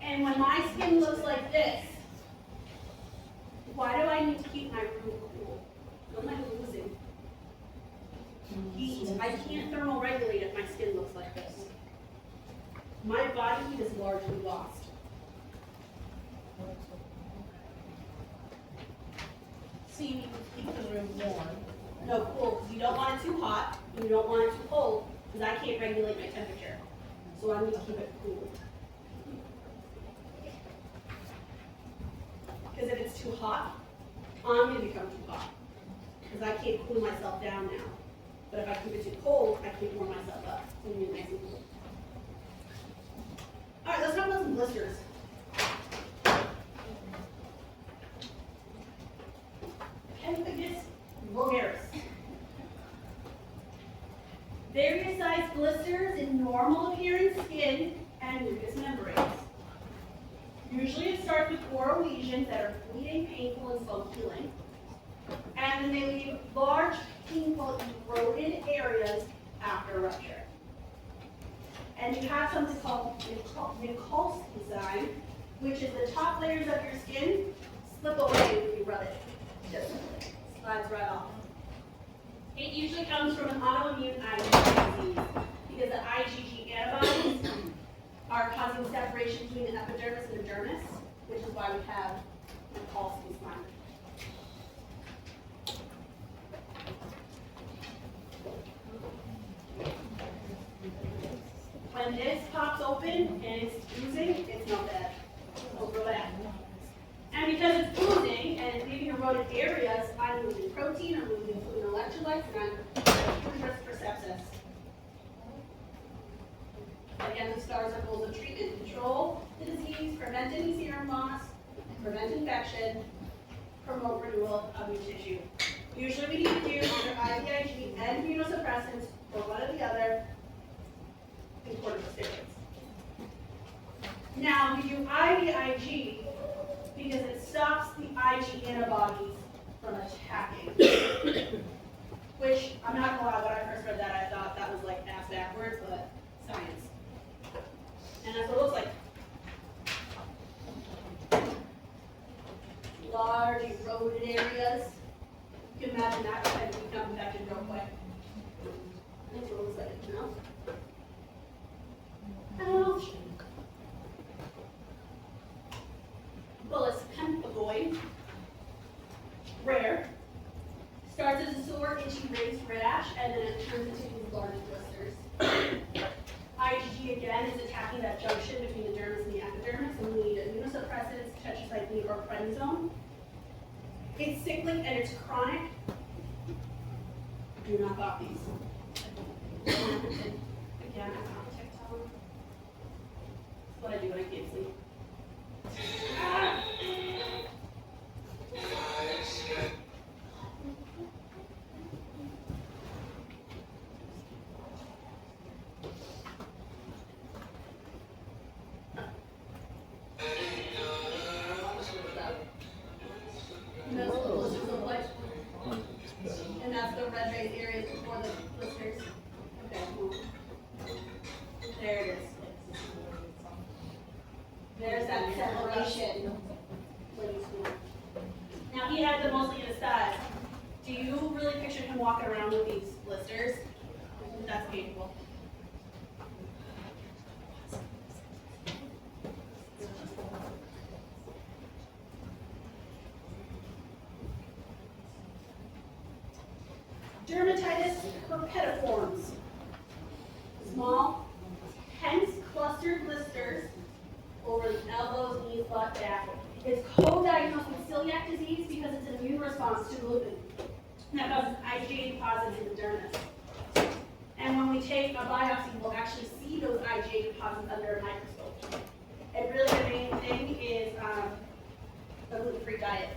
And when my skin looks like this, why do I need to keep my room cool? What am I losing? Heat. I can't thermal regulate if my skin looks like this. My body heat is largely lost. So you need to keep the room warm. No, cool, because you don't want it too hot, and you don't want it too cold, because I can't regulate my temperature. So I need to keep it cool. Because if it's too hot, I'm gonna become too hot. Because I can't cool myself down now. But if I keep it too cold, I can't warm myself up. So we need nice and cool. All right, let's talk about some blisters. Pemphigus vulgaris. Various sized blisters in normal appearing skin and mucous membranes. Usually it starts with oral lesions that are bleeding, painful, and slow healing. And then they leave large, painful, eroded areas after rupture. And you have something called Nikolsky sign, which is the top layers of your skin slip away when you rub it. Just slides right off. It usually comes from an autoimmune IgG disease because the IgG antibodies are causing separation between the epidermis and the dermis, which is why we have Nikolsky sign. When this pops open and it's oozing, it's not bad. It's real bad. And because it's oozing and it's leaving eroded areas, I'm losing protein, I'm losing food and electrolytes, and I'm at huge risk for sepsis. Again, the stars are goals of treatment: control the disease, prevent any serum loss, prevent infection, promote renewal of new tissue. Usually we need to do either IVIG and immunosuppressants, or one or the other, and corticosteroids. Now, we do IVIG because it stops the Ig antibodies from attacking. Which, I'm not gonna lie, when I first read that, I thought that was like ass backwards, but science. And that's what it looks like. Large eroded areas. You can imagine that kind of become infected real quick. That's what it looks like, you know? Ouch. Bullous pemphigoid, rare, starts as a sore, itchy, raised rash, and then it turns into these large blisters. IgG again is attacking that junction between the dermis and the epidermis, and we need immunosuppressants, tetracycline, or prednisone. It's cyclic and it's chronic. Do not stop these. Again, I'm on TikTok. That's what I do when I can't sleep. Ah. And that's what the blisters look like. And that's the red raised areas before the blisters. Okay, cool. There it is. There's that separation. Now he had them mostly in his thighs. Do you really picture him walking around with these blisters? That's painful. Dermatitis herpetiformis. Small, tense, clustered blisters over the elbows, knees, butt, back. It's co-diagnosed with celiac disease because it's an immune response to gluten. And that causes IgA deposits in the dermis. And when we take a biopsy, we'll actually see those IgA deposits under a microscope. And really the main thing is a gluten-free diet.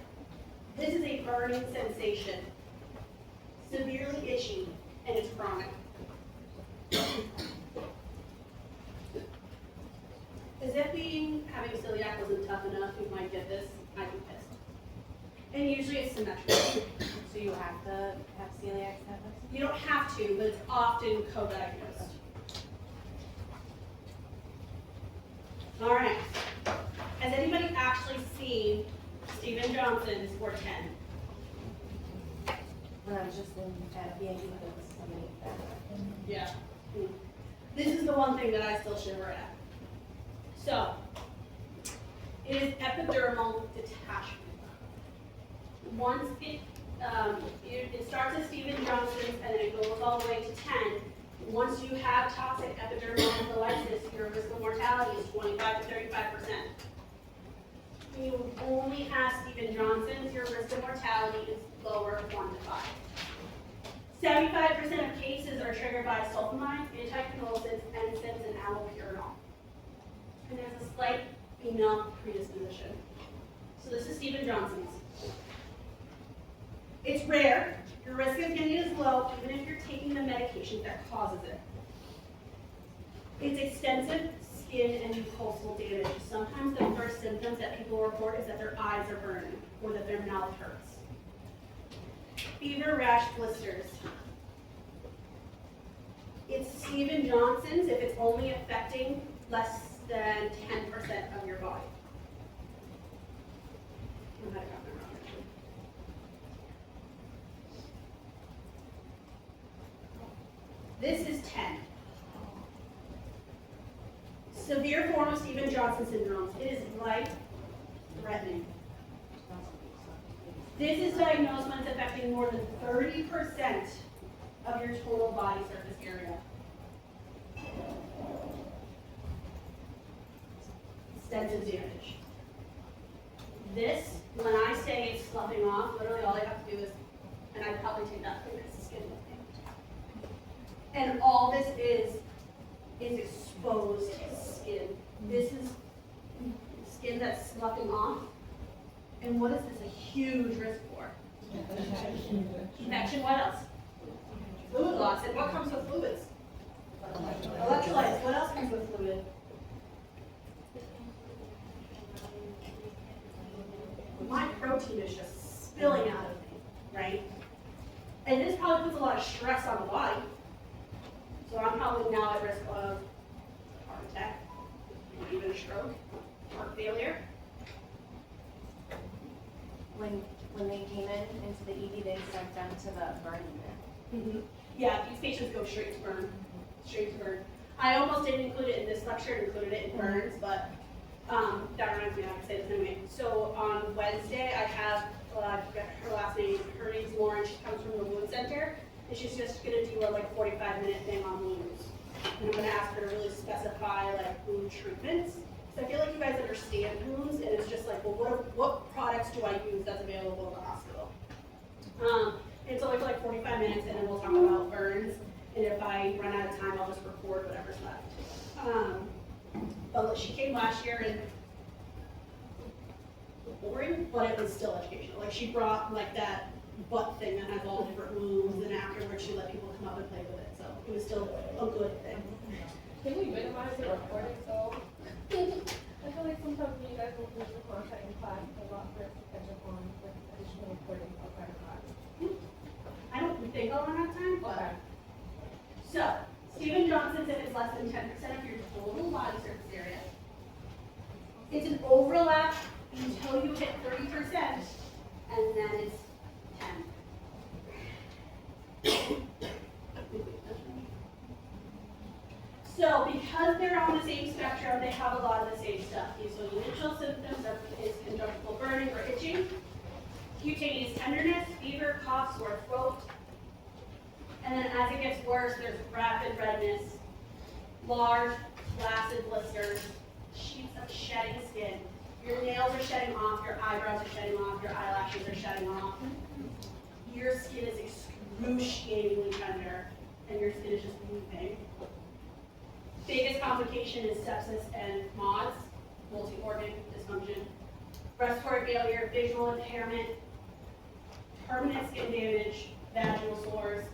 This is a burning sensation, severely itchy, and it's chronic. As if having celiac wasn't tough enough, you might get this, I'd be pissed. And usually it's symmetrical. So you have to have celiac status? You don't have to, but it's often co-diagnosed. All right. Has anybody actually seen Steven Johnson's 410? When I was just at BAU, there was somebody that. Yeah. This is the one thing that I still shiver at. So, it is epidermal detachment. Once it starts at Steven Johnson's and then it goes all the way to 10. Once you have toxic epidermal endolysis, your risk of mortality is 25 to 35%. When you only have Steven Johnson's, your risk of mortality is lower, 1 to 5. 75% of cases are triggered by sulfamides, anticonvulsants, NSAIDs, and allopurinol. And there's a slight female predisposition. So this is Steven Johnson's. It's rare. Your risk of getting it is low, even if you're taking the medication that causes it. It's extensive skin and mucosal damage. Sometimes the first symptoms that people report is that their eyes are burning or that their mouth hurts. Fever, rash, blisters. It's Steven Johnson's if it's only affecting less than 10% of your body. I might have gotten that wrong, actually. This is 10. Severe form of Steven Johnson syndrome. It is life-threatening. This is diagnosed when it's affecting more than 30% of your total body surface area. Extensive damage. This, when I say it's sloughing off, literally all I have to do is, and I'd probably take that from this skin with me. And all this is exposed skin. This is skin that's sloughing off. And what is this a huge risk for? Infection, what else? Fluid loss, and what comes with fluids? Electrolytes, what else comes with fluid? My protein is just spilling out of me, right? And this probably puts a lot of stress on the body. So I'm probably now at risk of heart attack, maybe even a stroke, heart failure. When they came into the ED, they stepped down to the burning there. Yeah, these patients go straight to burn, straight to burn. I almost didn't include it in this lecture, included it in burns, but that reminds me, I can say this anyway. So on Wednesday, I have, I forget her last name, her name's Lauren, she comes from the wound center, and she's just gonna do a 45-minute thing on wounds. And I'm gonna ask her to really specify like wound treatments. So I feel like you guys understand wounds, and it's just like, well, what products do I use that's available in the hospital? And it's only for like 45 minutes, and then we'll talk about burns. And if I run out of time, I'll just record whatever's left. But she came last year and boring, but it was still educational. Like she brought like that butt thing that has all different wounds, and afterwards she let people come up and play with it. So it was still a good thing. Can we minimize the recording so? I feel like sometimes when you guys will lose the content in class, it's a lot for us to catch up on with additional recordings outside of class. I don't think I'll run out of time, but. Okay. So, Stephen Johnson said it's less than 10% of your total body surface area. It's an overlap until you hit 30%, and then it's 10. So, because they're on the same spectrum, they have a lot of the same stuff. So, the initial symptoms is conjunctival burning or itching, cutaneous tenderness, fever, cough, sore throat. And then as it gets worse, there's rapid redness, large, flaccid blisters, sheets of shedding skin. Your nails are shedding off, your eyebrows are shedding off, your eyelashes are shedding off. Your skin is excruciatingly tender, and your skin is just weeping. Biggest complication is sepsis and MODS, multi-organ dysfunction, respiratory failure, visual impairment, permanent skin damage, vaginal sores,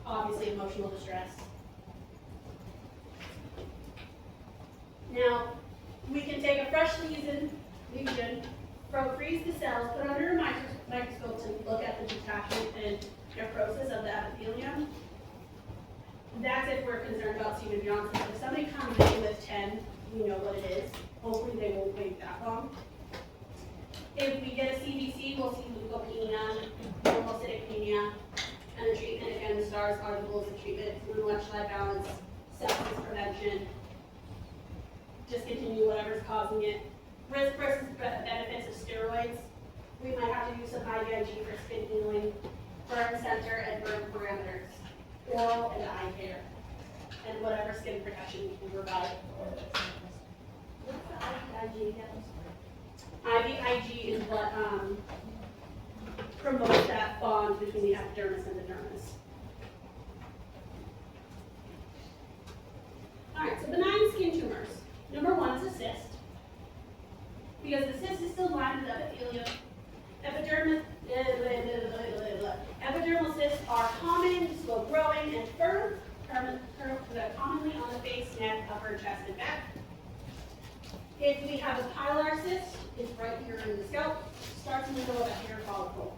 obviously emotional distress. Now, we can take a fresh lesion, freeze the cells, put under a microscope to look at the detachment and necrosis of the epithelium. That's if we're concerned about Stephen Johnson. If somebody comes in with 10, we know what it is. Hopefully they won't wait that long. If we get a CBC, we'll see leukopenia, thrombocytopenia, and the treatment, again, the stars are the goals of treatment: fluid electrolyte balance, sepsis prevention, discontinue whatever's causing it. Risk versus benefits of steroids. We might have to use some IVIG for skin healing, burn center, and burn parameters, oral and eye care, and whatever skin protection we can provide. What's the IVIG again? IVIG is what promotes that bond between the epidermis and the dermis. All right, so benign skin tumors. Number one is a cyst, because the cyst is still lined with epithelium. Epidermal cysts are common, slow growing, and firm, commonly on the face, neck, upper chest, and back. If we have a pilar cyst, it's right here in the scalp, starts in the middle of a hair follicle.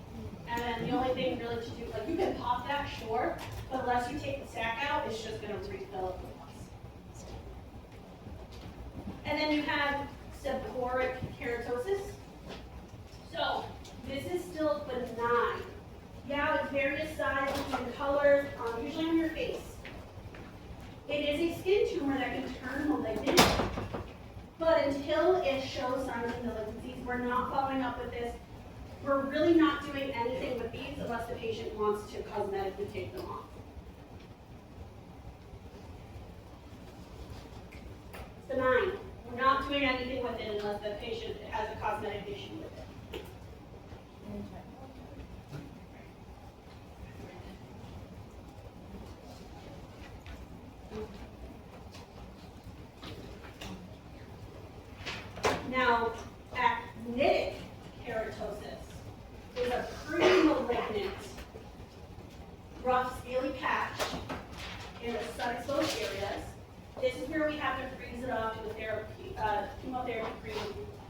And then the only thing really to do, like you can pop that, sure, but unless you take the sac out, it's just going to refill it with pus. And then you have seborrheic keratosis. So this is still benign. Yeah, with various sizes and colors, usually on your face. It is a skin tumor that can turn malignant. But until it shows signs of malignancies, we're not following up with this. We're really not doing anything with these unless the patient wants to cosmetically take them off. It's benign. We're not doing doing anything with it unless the patient has a cosmetic issue with it. Now, actinic keratosis is a pre-malignant, rough, scaly patch in the sun-exposed areas. This is where we have to freeze it off to the chemotherapy cream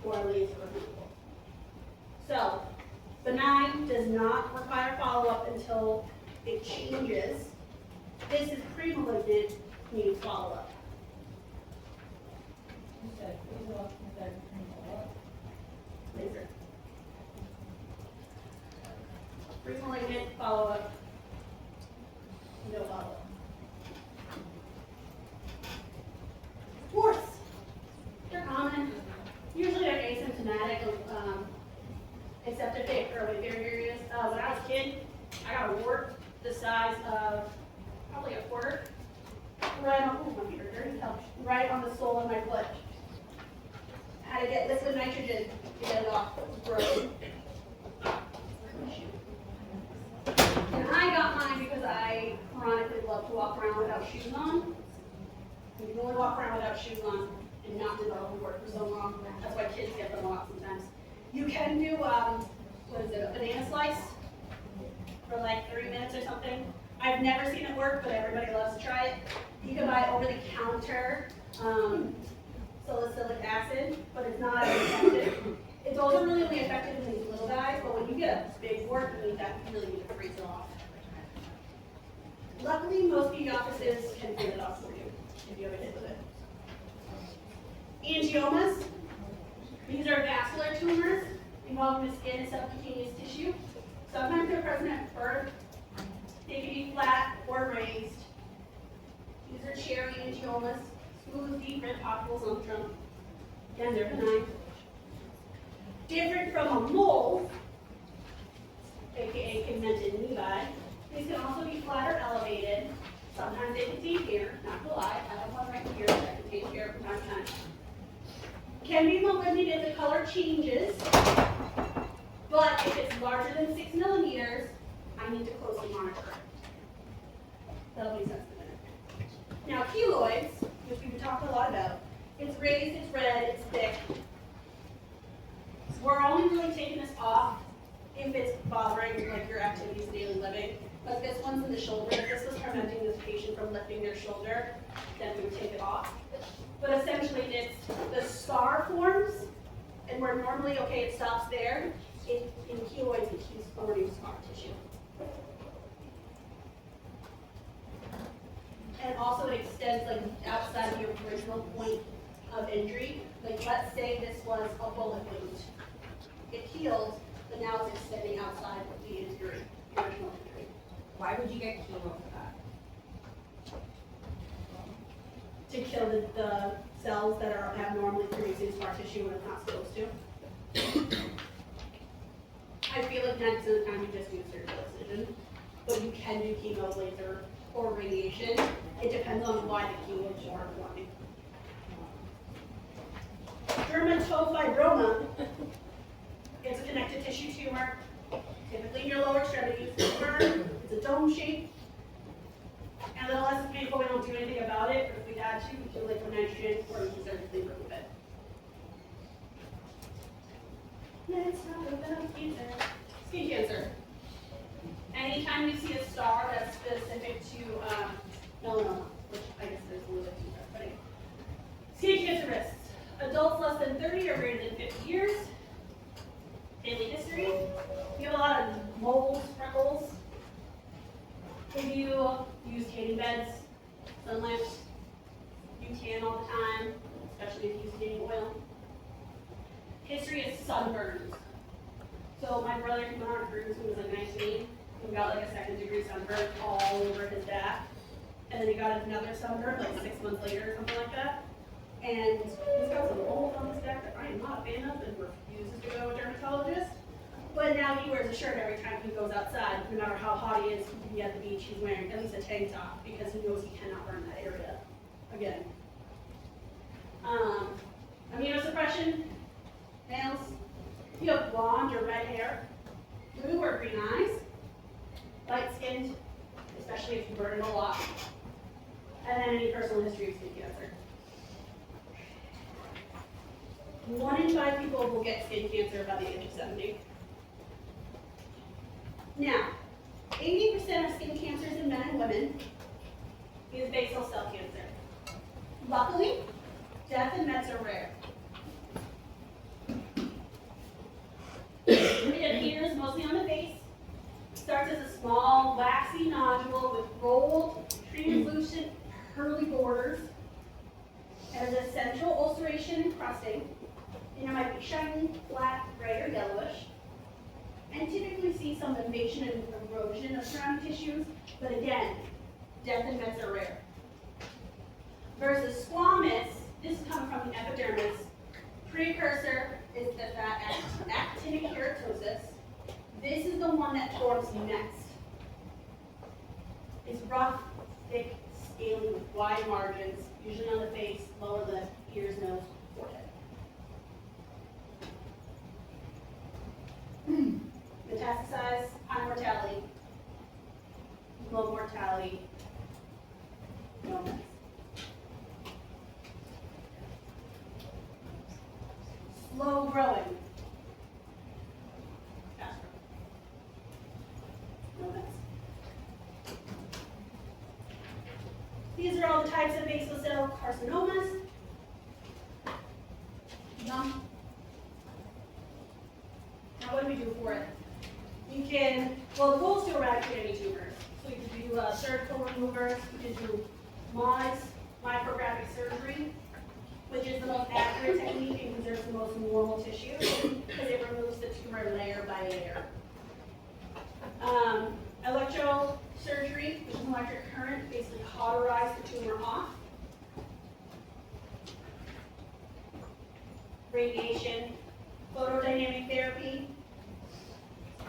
or laser removal. So, benign does not require follow-up until it changes. This is pre-malignant, needs follow-up. Laser. Pre-malignant, follow-up, no follow-up. Warts. They're common. Usually they're asymptomatic, except if they occur with areas. When I was a kid, I got a wart the size of probably a quarter, right on, my feet are dirty, right on the sole of my foot. I had to get liquid nitrogen to get it off. It was broken. And I got mine because I chronically love to walk around without shoes on. You can only walk around without shoes on and not develop a wart for so long. That's why kids get them a lot sometimes. You can do, what is it, a banana slice for like 30 minutes or something. I've never seen it work, but everybody loves to try it. You can buy over-the-counter salicylic acid, but it's not as effective. It's also really only effective in these little guys, but when you get a big wart, you really need to freeze it off. Luckily, most PE offices can freeze it off for you if you have a hit with it. Angiomas. These are vascular tumors involving the skin and subcutaneous tissue. Sometimes they're present at birth. They can be flat or raised. These are cherry angiomas, smooth, deep red papules on the trunk. Again, they're benign. Different from a mole, aka pigmented nevi, these can also be flat or elevated. Sometimes they contain hair, not gonna lie, I have one right here that contains hair from time to time. Can be malignant if the color changes, but if it's larger than 6 millimeters, I need to closely monitor it. That'll make sense in a minute. Now, keloids, which we've been talking a lot about, it's raised, it's red, it's thick. We're only really taking this off if it's bothering like your activities of daily living. Like this one's in the shoulder. If this was preventing this patient from lifting their shoulder, then we would take it off. But essentially, it's the scar forms, and where normally, okay, it stops there, in keloids, it keeps forming scar tissue. And also, it extends like outside the original point of injury. Like, let's say this was a bullet wound. It healed, but now it's extending outside of the injury, the original injury. Why would you get chemo for that? To kill the cells that are abnormally producing scar tissue when it's not supposed to. I feel like 90% of the time you just do a surgical incision, but you can do chemo, laser, or radiation. It depends on why the keloids are forming. Dermatofibroma. It's a connective tissue tumor, typically in your lower extremities. It's a dome shape. And unless it's painful, we don't do anything about it. But if we had to, we do liquid nitrogen or we can surgically remove it. Let's talk about cancer. Skin cancer. Anytime you see a star that's specific to melanoma, which I guess there's a little bit deeper, but anyway. Skin cancer risks. Adults less than 30 or greater than 50 years. Family history. You have a lot of moles, freckles. If you use tanning beds, sun lamps, you tan all the time, especially if you use tanning oil. History is sunburns. So my brother came on a cruise when he was like 19 and got like a 2nd-degree sunburn all over his back. And then he got another sunburn like 6 months later or something like that. And he's got some mold on his back that I am not a fan of and refuses to go to a dermatologist. But now he wears a shirt every time he goes outside, no matter how hot he is, he can be at the beach, he's wearing at least a tank top because he knows he cannot burn that area again. Amino complexion, males, if you have blonde or red hair, blue or green eyes, light-skinned, especially if you burn it a lot, and then any personal history of skin cancer. 1 in 5 people will get skin cancer by the age of 70. Now, 80% of skin cancers in men and women is basal cell cancer. Luckily, death and mets are rare. It appears mostly on the face, starts as a small waxy nodule with rolled, translucent, pearly borders, has a central ulceration and crusting, and it might be shiny, flat, gray, or yellowish, and typically see some invasion and erosion of surrounding tissues, but again, death and mets are rare. Versus squamous, this is coming from the epidermis. Precursor is the fat actinic keratosis. This is the one that forms next. It's rough, thick, scaly with wide margins, usually on the face, lower lip, ears, nose, forehead. Metastasize, high mortality, low mortality, no mets. Slow growing, fast growing, no mets. These are all the types of basal cell carcinomas. Now what do we do for it? You can, well, the goal is to eradicate any tumors. So you can do surgical removers, you can do MODS, micrographic surgery, which is the most accurate technique and preserves the most normal tissue because it removes the tumor layer by layer. Electrosurgery, which is an electric current, basically cauterize the tumor off. Radiation, photodynamic therapy.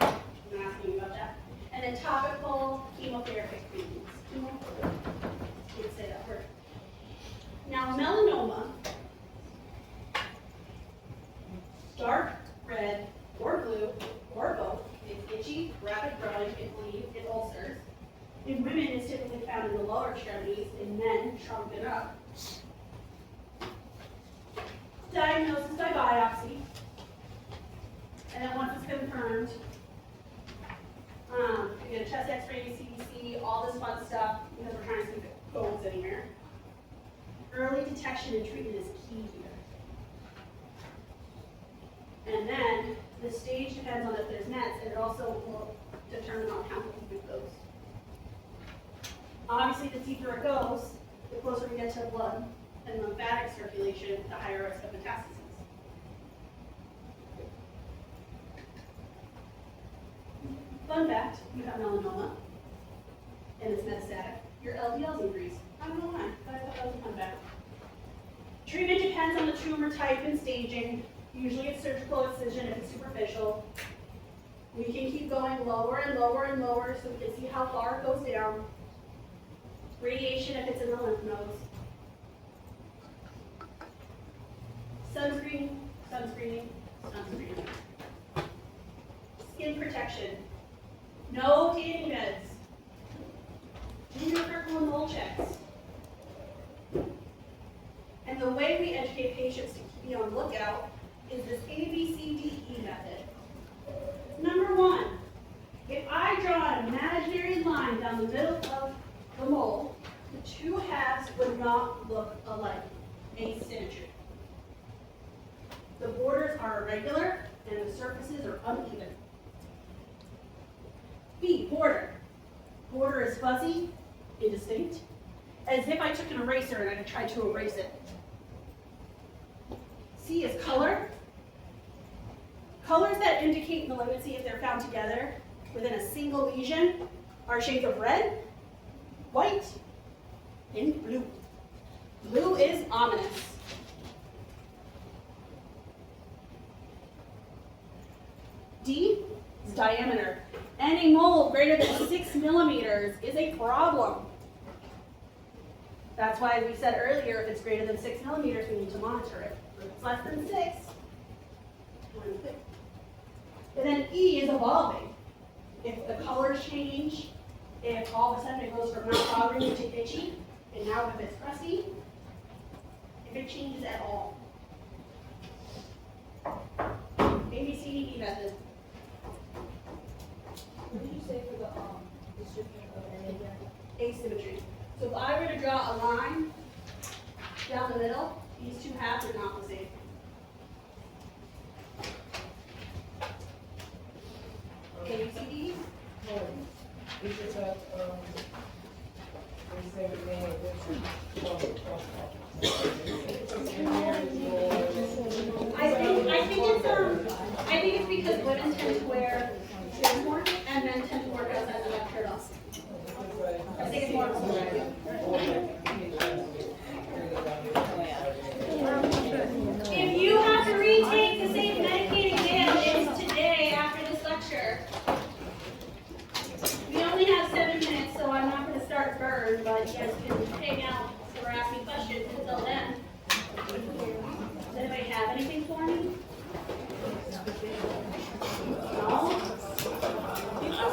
I'm not asking you about that. And then topical chemotherapy treatments. Can't say that word. Now melanoma, dark red or blue or both. It's itchy, rapid growing, it bleeds, it ulcers. In women, it's typically found in the lower extremities. In men, shrunken up. Diagnosis by biopsy. And then once it's confirmed, you get a chest x-ray, CBC, all this fun stuff, because we're trying to see if it goes anywhere. Early detection and treatment is key here. And then the stage depends on if there's mets, and it also will determine on how deep it goes. Obviously, the deeper it goes, the closer we get to blood and lymphatic circulation, the higher risk of metastasis. Fun fact, you have melanoma, and it's metastatic. Your LDL's increased. I don't know why, but I thought that was a fun fact. Treatment depends on the tumor type and staging. Usually it's surgical excision if it's superficial. We can keep going lower and lower and lower so we can see how far it goes down. Radiation if it's in the lymph nodes. Sunscreen, sunscreening, sunscreening. Skin protection. No tanning beds. Do your purple and mole checks. And the way we educate patients to be on the lookout is this ABCDE method. Number 1, if I draw an imaginary line down the middle of the mole, the two halves would not look alike. Asymmetry. The borders are irregular and the surfaces are uneven. B, border. Border is fuzzy, indistinct, as if I took an eraser and I tried to erase it. C is color. Colors that indicate malignancy, if they're found together within a single lesion, are shades of red, white, and blue. Blue is ominous. D is diameter. Any mole greater than 6 millimeters is a problem. That's why we said earlier, if it's greater than 6 millimeters, we need to monitor it. If it's less than 6, and then E is evolving. If the colors change, if all of a sudden it goes from not bothering you to itchy, and now if it's crusty, if it changes at all. ABCDE method. What did you say for the description of N again? Asymmetry. So if I were to draw a line down the middle, these two halves are not the same. ABCD. Is it that, they say that they have different I think it's because women tend to wear shoes more and men tend to work outside the lecture off. I think it's more. If you have to retake the same Medicaid exam, it's today after this lecture. We only have 7 minutes, so I'm not going to start burn, but you guys can hang out or ask me questions until then. Does anybody have anything for me? No?